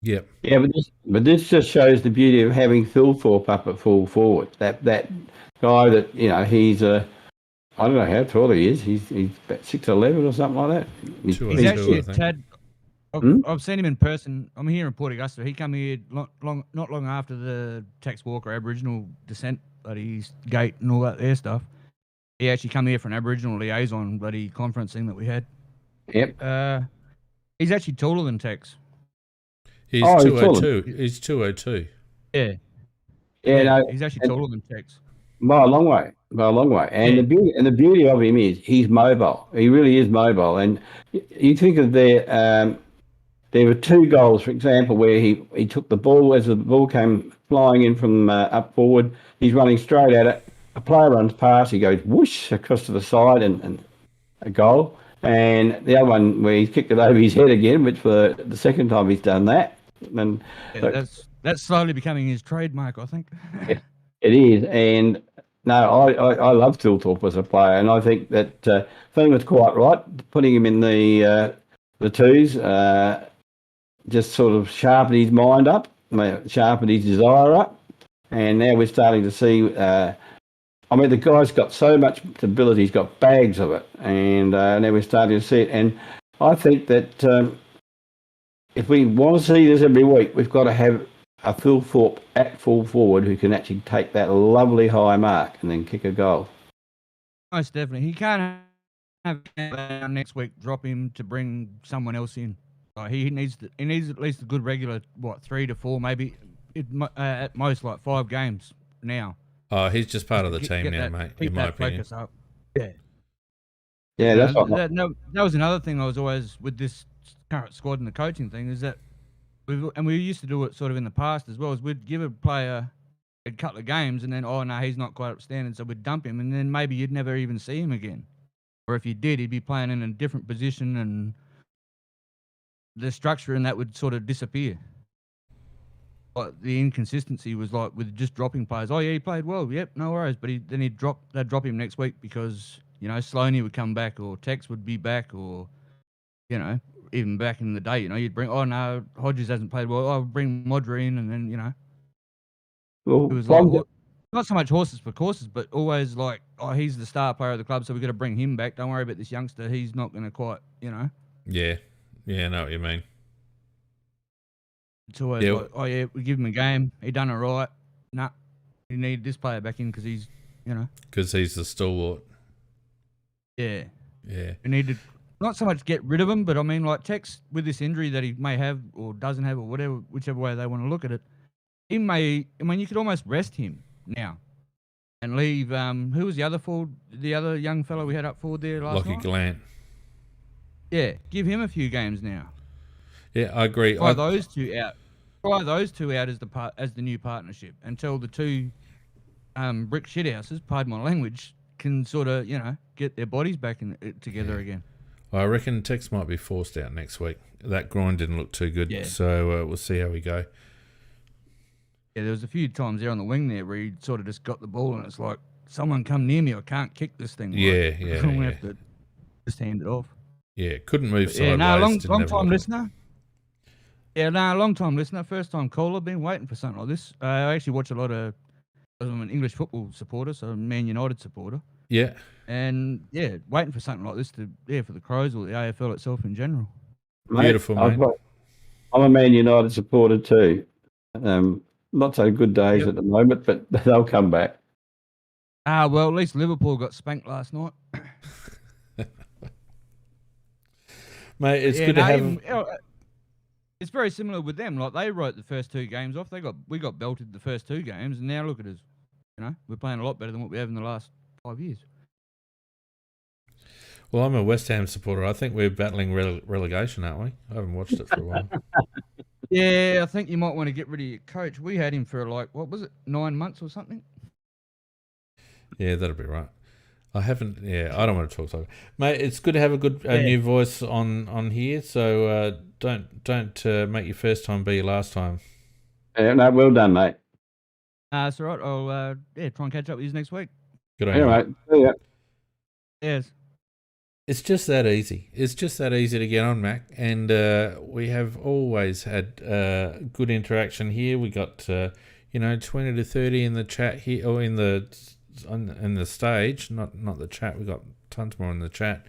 Yep. Yeah, but this just shows the beauty of having Phil Thorpe up at full forward. That guy that, he's I don't know how tall he is. He's about 6'11" or something like that. He's actually a tad. I've seen him in person. I'm here in Port Augusta. He came here not long after the Tex Walker Aboriginal descent bloody gate and all that there stuff. He actually come here for an Aboriginal liaison bloody conference thing that we had. Yep. He's actually taller than Tex. He's 202. He's 202. Yeah. Yeah, no, he's actually taller than Tex. By a long way. And the beauty of him is he's mobile. He really is mobile. And you think of there were 2 goals, for example, where he took the ball as the ball came flying in from up forward. He's running straight at it. A player runs past. He goes whoosh across to the side and a goal. And the other one where he's kicked it over his head again, which for the second time he's done that. And that's slowly becoming his trademark, I think. It is. And no, I love Phil Thorpe as a player, and I think that Finn was quite right, putting him in the 2s, just sort of sharpened his mind up, sharpened his desire up, and now we're starting to see. The guy's got so much ability; he's got bags of it, and now we're starting to see it. And I think that if we want to see this every week, we've got to have a Phil Thorpe at full forward who can actually take that lovely high mark and then kick a goal. Most definitely. He can't have next week drop him to bring someone else in. He needs at least a good regular 3 to 4, maybe at most like 5 games now. Oh, he's just part of the team now, mate. In my opinion. Focus up. Yeah, that's what. That was another thing I was always with this current squad and the coaching thing is that. We used to do it sort of in the past as well, as we'd give a player a couple of games and then, he's not quite up standard, so we'd dump him, and then maybe you'd never even see him again. Or if you did, he'd be playing in a different position and the structure and that would sort of disappear. But the inconsistency was like with just dropping players. Oh, yeah, he played well. Yep, no worries. But they'd drop him next week because, Sloaney would come back or Tex would be back or, even back in the day, you'd bring, Hodges hasn't played well, I'll bring Modra in, and then, Well, it was like, not so much horses for courses, but always like, he's the star player of the club, so we've got to bring him back. Don't worry about this youngster. He's not going to quite, Yeah. Yeah, I know what you mean. It's always like, we give him a game. He done it right. Nah, we need this player back in because he's, Because he's the stalwart. Yeah. Yeah. We need to... Not so much get rid of him, but I mean, like Tex with this injury that he may have or doesn't have or whatever, whichever way they want to look at it, you could almost rest him now and leave, who was the other young fellow we had up forward there last night? Lockie Glant. Yeah, give him a few games now. Yeah, I agree. Try those two out as the new partnership until the 2 brick shithouses, pardon my language, can sort of, get their bodies back together again. I reckon Tex might be forced out next week. That groin didn't look too good, so we'll see how we go. Yeah, there was a few times there on the wing there where he sort of just got the ball and it's like, someone come near me, I can't kick this thing. Yeah, like, yeah, I'm gonna yeah. have to just hand it off. Yeah, couldn't move But sideways. yeah, no, long didn't have a time lot. listener. Yeah, no, long time listener, first time caller. Been waiting for something like this. I actually watch a lot of. I'm an English football supporter, so I'm a Man United supporter. Yeah. And yeah, waiting for something like this for the Crows or the AFL itself in general. Mate, Beautiful, mate. I'm a Man United supporter too. Not so good days at the moment, but they'll come back. Well, at least Liverpool got spanked last night. Mate, it's good to have. It's very similar with them. Like they wrote the first 2 games off. We got belted the first 2 games, and now look at us. You know, we're playing a lot better than what we have in the last 5 years. Well, I'm a West Ham supporter. I think we're battling relegation, aren't we? I haven't watched it for a while. Yeah, I think you might want to get rid of your coach. We had him for like, what was it, 9 months or something? Yeah, that'll be right. I haven't. Yeah, I don't want to talk soccer, mate. It's good to have a good new voice on here. So don't make your first time be your last time. Yeah, no, well done, mate. That's all right. I'll try and catch up with you next week. Good on you, mate. See ya. Yes. It's just that easy. It's just that easy to get on, Mac. And we have always had good interaction here. We got 20 to 30 in the chat here, or in the stage, not the chat. We got tons more in the chat.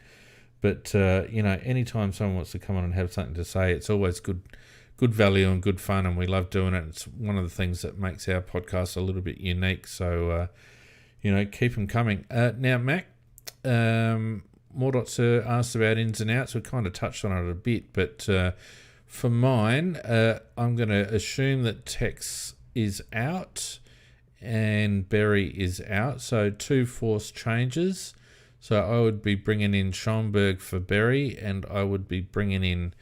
But anytime someone wants to come on and have something to say, it's always good value and good fun, and we love doing it. It's one of the things that makes our podcast a little bit unique. So keep them coming. Now, Mac. Mordot's asked about ins and outs. We kind of touched on it a bit, but for mine, I'm going to assume that Tex is out and Berry is out. So 2 forced changes. So I would be bringing in Schomburg for Berry, and I would be bringing in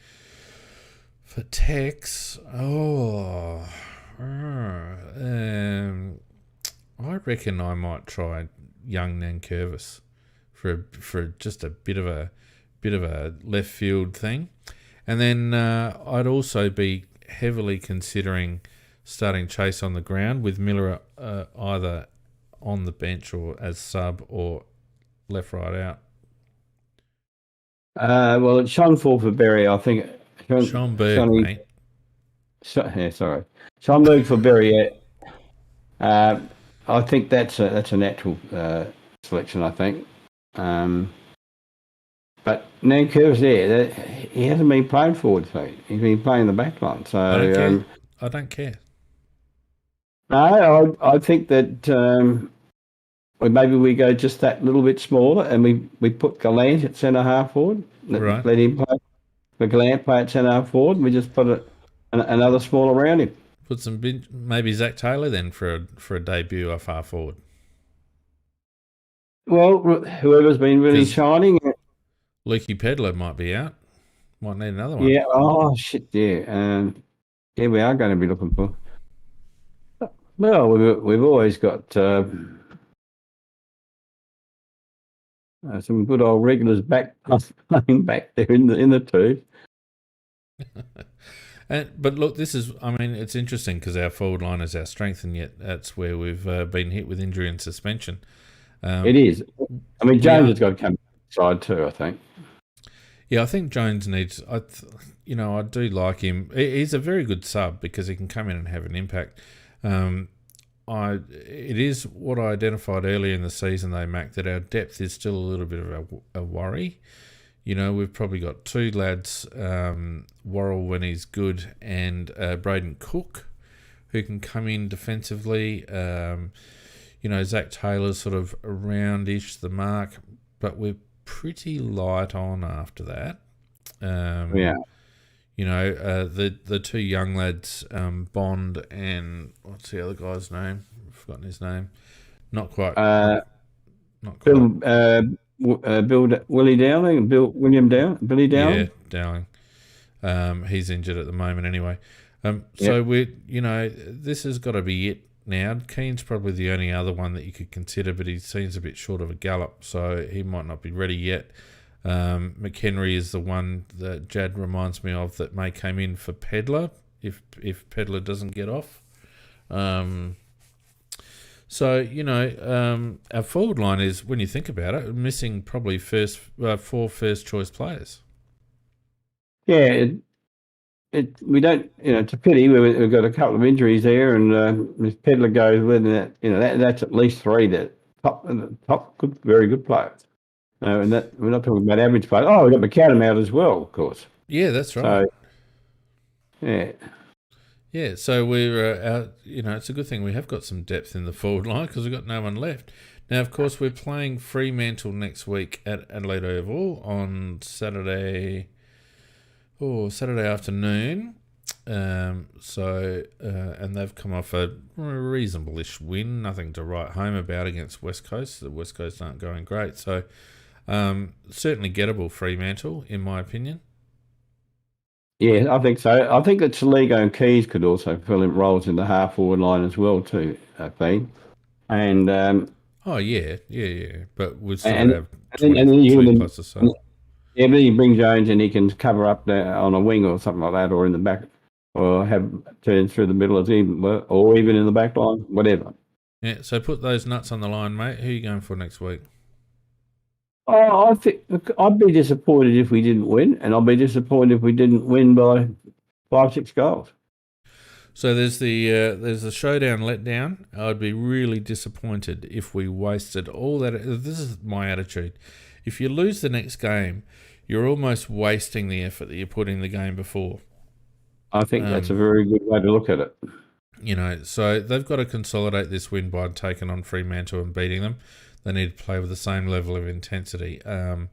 for Tex. I reckon I might try young Nankervis for just a bit of a left field thing, and then I'd also be heavily considering starting Chase on the ground with Miller either on the bench or as sub or left right out. Well, it's Schonberg for Berry, I think. Schomburg, mate. Sorry, Schomburg for Berry. I think that's a natural selection. I think. But Nankervis there, he hasn't been playing forward, so he's been playing the back line. So I don't care. No, I think that maybe we go just that little bit smaller, and we put Gallant at centre half forward. Right. Let him play. Let Gallant play at centre half forward. And we just put another small around him. Put some maybe Zach Taylor then for a debut off half forward. Well, whoever's been really shining. Leaky Pedler might be out. Might need another one. Yeah. Oh shit. Yeah. We are going to be looking for. Well, we've always got some good old regulars back playing back there in the two. But look, it's interesting because our forward line is our strength, and yet that's where we've been hit with injury and suspension. It is. I mean, Jones has got to come inside too, I think. Yeah, I think Jones needs. I do like him. He's a very good sub because he can come in and have an impact. It is what I identified earlier in the season, though, Mac, that our depth is still a little bit of a worry. We've probably got 2 lads, Worrell when he's good, and Braden Cook, who can come in defensively. Zach Taylor's sort of around-ish the mark, but we're pretty light on after that. The 2 young lads, Bond and what's the other guy's name? I've forgotten his name. Not quite. Willie Dowling, Billy Dowling. Yeah, Dowling. He's injured at the moment anyway. So this has got to be it now. Keane's probably the only other one that you could consider, but he seems a bit short of a gallop, so he might not be ready yet. McHenry is the one that Jad reminds me of that may come in for Pedler if Pedler doesn't get off. So, our forward line is, when you think about it, missing probably 4 first-choice players. Yeah, we don't, it's a pity. We've got a couple of injuries there, and if Pedler goes with that, that's at least 3 that top good, very good players. And that we're not talking about average players. Oh, we've got McAdam out as well, of course. Yeah, that's right. So, yeah. Yeah, so we're out. It's a good thing we have got some depth in the forward line because we've got no one left. Now, of course, we're playing Fremantle next week at Adelaide Oval on Saturday afternoon. And they've come off a reasonable-ish win, nothing to write home about against West Coast. The West Coast aren't going great, so certainly gettable Fremantle, in my opinion. Yeah, I think so. I think that Saligo and Keys could also fill in roles in the half forward line as well too, I think. And but we'd still have 20 plus or so. Yeah, but you bring Jones and he can cover up there on a wing or something like that, or in the back, or have turns through the middle as even, or even in the back line, whatever. Yeah, so put those nuts on the line, mate. Who are you going for next week? Oh, I think I'd be disappointed if we didn't win, and I'd be disappointed if we didn't win by 5-6 goals. So there's the showdown letdown. I'd be really disappointed if we wasted all that. This is my attitude. If you lose the next game, you're almost wasting the effort that you put in the game before. I think that's a very good way to look at it. So they've got to consolidate this win by taking on Fremantle and beating them. They need to play with the same level of intensity. I'm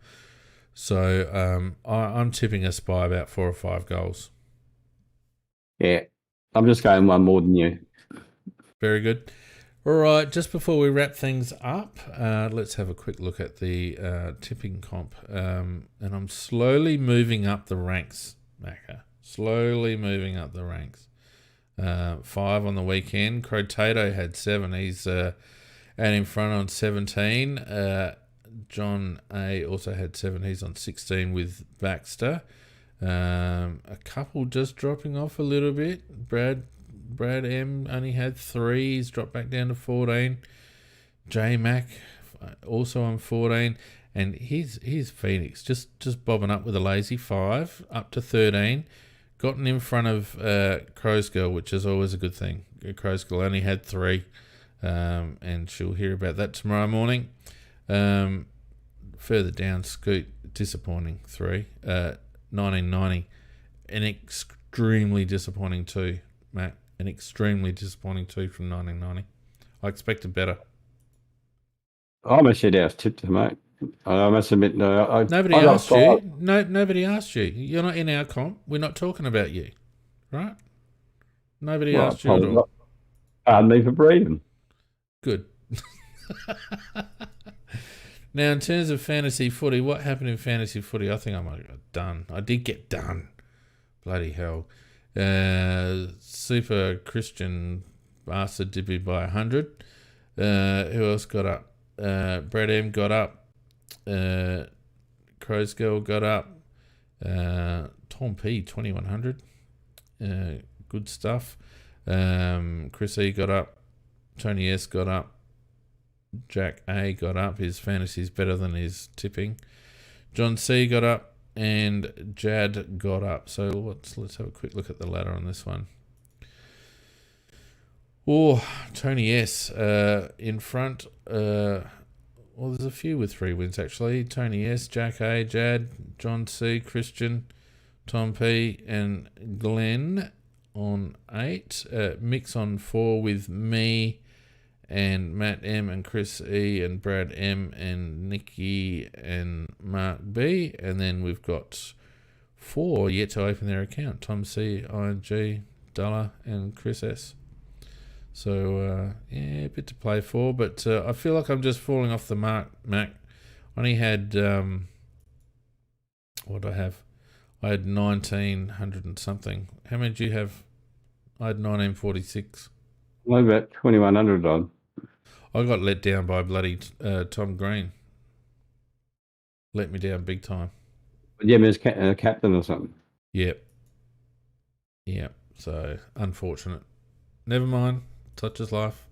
tipping us by about 4 or 5 goals. Yeah, I'm just going one more than you. Very good. All right, just before we wrap things up, let's have a quick look at the tipping comp. And I'm slowly moving up the ranks, Macca. Slowly moving up the ranks. 5 on the weekend. Crotato had 7. He's out in front on 17. John A also had 7. He's on 16 with Baxter. A couple just dropping off a little bit. Brad M only had 3. He's dropped back down to 14. J Mac also on 14. And here's Phoenix just bobbing up with a lazy 5 up to 13. Gotten in front of Crow's Girl, which is always a good thing. Crow's Girl only had 3. And she'll hear about that tomorrow morning. Further down, Scoot, disappointing 3. 1990, an extremely disappointing 2, Matt. An extremely disappointing 2 from 1990. I expected better. I must say I was tipped, mate. I must admit, no. Nobody asked you. No, nobody asked you. You're not in our comp. We're not talking about you, right? Nobody asked you at all. Pardon me for breathing. Good. Now, in terms of fantasy footy, what happened in fantasy footy? I think I might have got done. I did get done. Bloody hell. Super Christian bastard did me by 100. Who else got up? Brad M got up. Crow's Girl got up. Tom P, 2100. Good stuff. Chris E got up. Tony S got up. Jack A got up. His fantasy's better than his tipping. John C got up. And Jad got up. So let's have a quick look at the ladder on this one. Oh, Tony S in front. Well, there's a few with 3 wins, actually. Tony S, Jack A, Jad, John C, Christian, Tom P, and Glenn on 8. Mix on 4 with me and Matt M and Chris E and Brad M and Nicky and Mark B. And then we've got 4 yet to open their account. Tom C, ING, Dulla, and Chris S. So, a bit to play for, but I feel like I'm just falling off the mark, Mac. I only had, what did I have? I had 1,900 and something. How many did you have? I had 1,946. I about 2,100 on. I got let down by bloody Tom Green. let me down big time. Jim is captain or something. Yep. So unfortunate. Never mind. Such is life.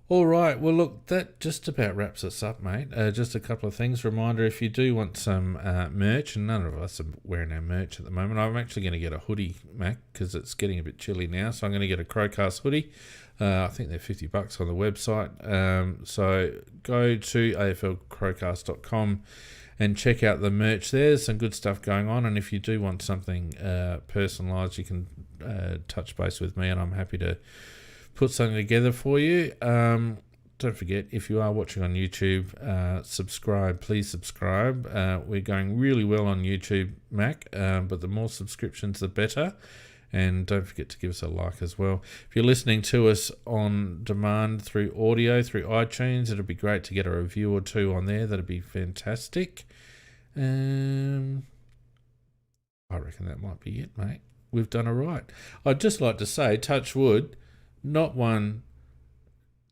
All right. Well, look, that just about wraps us up, mate. Just a couple of things. Reminder: if you do want some merch, and none of us are wearing our merch at the moment, I'm actually going to get a hoodie, Mac, because it's getting a bit chilly now. So I'm going to get a CrowCast hoodie. I think they're $50 on the website. So go to aflcrowcast.com and check out the merch. There's some good stuff going on, and if you do want something personalised, you can touch base with me, and I'm happy to put something together for you. Don't forget, if you are watching on YouTube, subscribe. Please subscribe. We're going really well on YouTube, Mac, but the more subscriptions, the better. And don't forget to give us a like as well. If you're listening to us on demand through audio, through iTunes, it'd be great to get a review or two on there. That'd be fantastic. I reckon that might be it, mate. We've done all right. I'd just like to say, touch wood, not one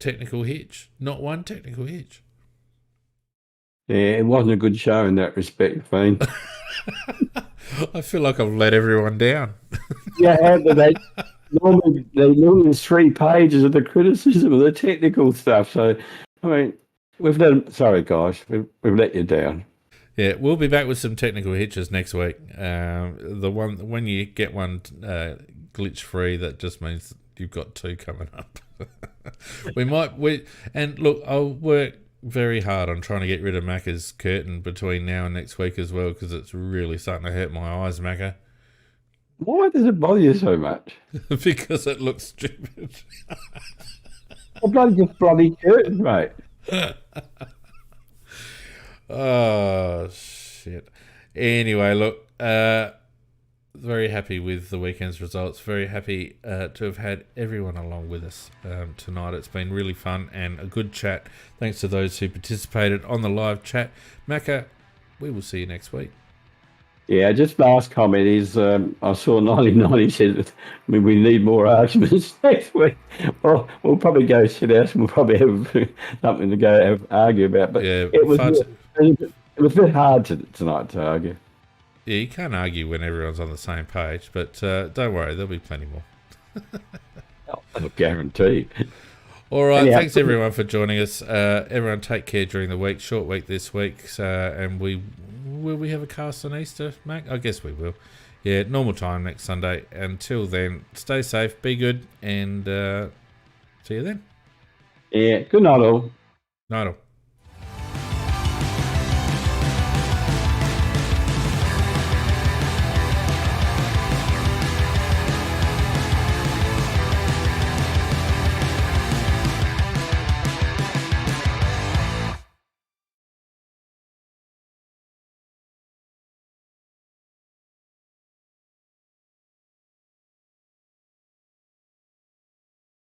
technical hitch. Not one technical hitch. Yeah, it wasn't a good show in that respect, Fiend. I feel like I've let everyone down. Yeah, but normally there's 3 pages of the criticism of the technical stuff. So, I mean, we've let. Sorry, guys, we've let you down. Yeah, we'll be back with some technical hitches next week. The one when you get one glitch free, that just means you've got 2 coming up. And look, I'll work very hard on trying to get rid of Macca's curtain between now and next week as well, because it's really starting to hurt my eyes, Macca. Why does it bother you so much? Because it looks stupid. bloody curtain, mate. Oh, shit. Anyway, look, very happy with the weekend's results. Very happy to have had everyone along with us tonight. It's been really fun and a good chat. Thanks to those who participated on the live chat. Macca, we will see you next week. Yeah, just last comment is I saw 90 said we need more arguments next week. Well, we'll probably go sit out and we'll probably have something to go argue about. But yeah, it was a bit hard tonight to argue. Yeah, you can't argue when everyone's on the same page, but don't worry, there'll be plenty more. I'll guarantee. All right, thanks everyone for joining us. Everyone take care during the week. Short week this week, and will we have a cast on Easter, Mac? I guess we will. Yeah, normal time next Sunday. Until then, stay safe, be good, and see you then. Yeah, good night all. Night all.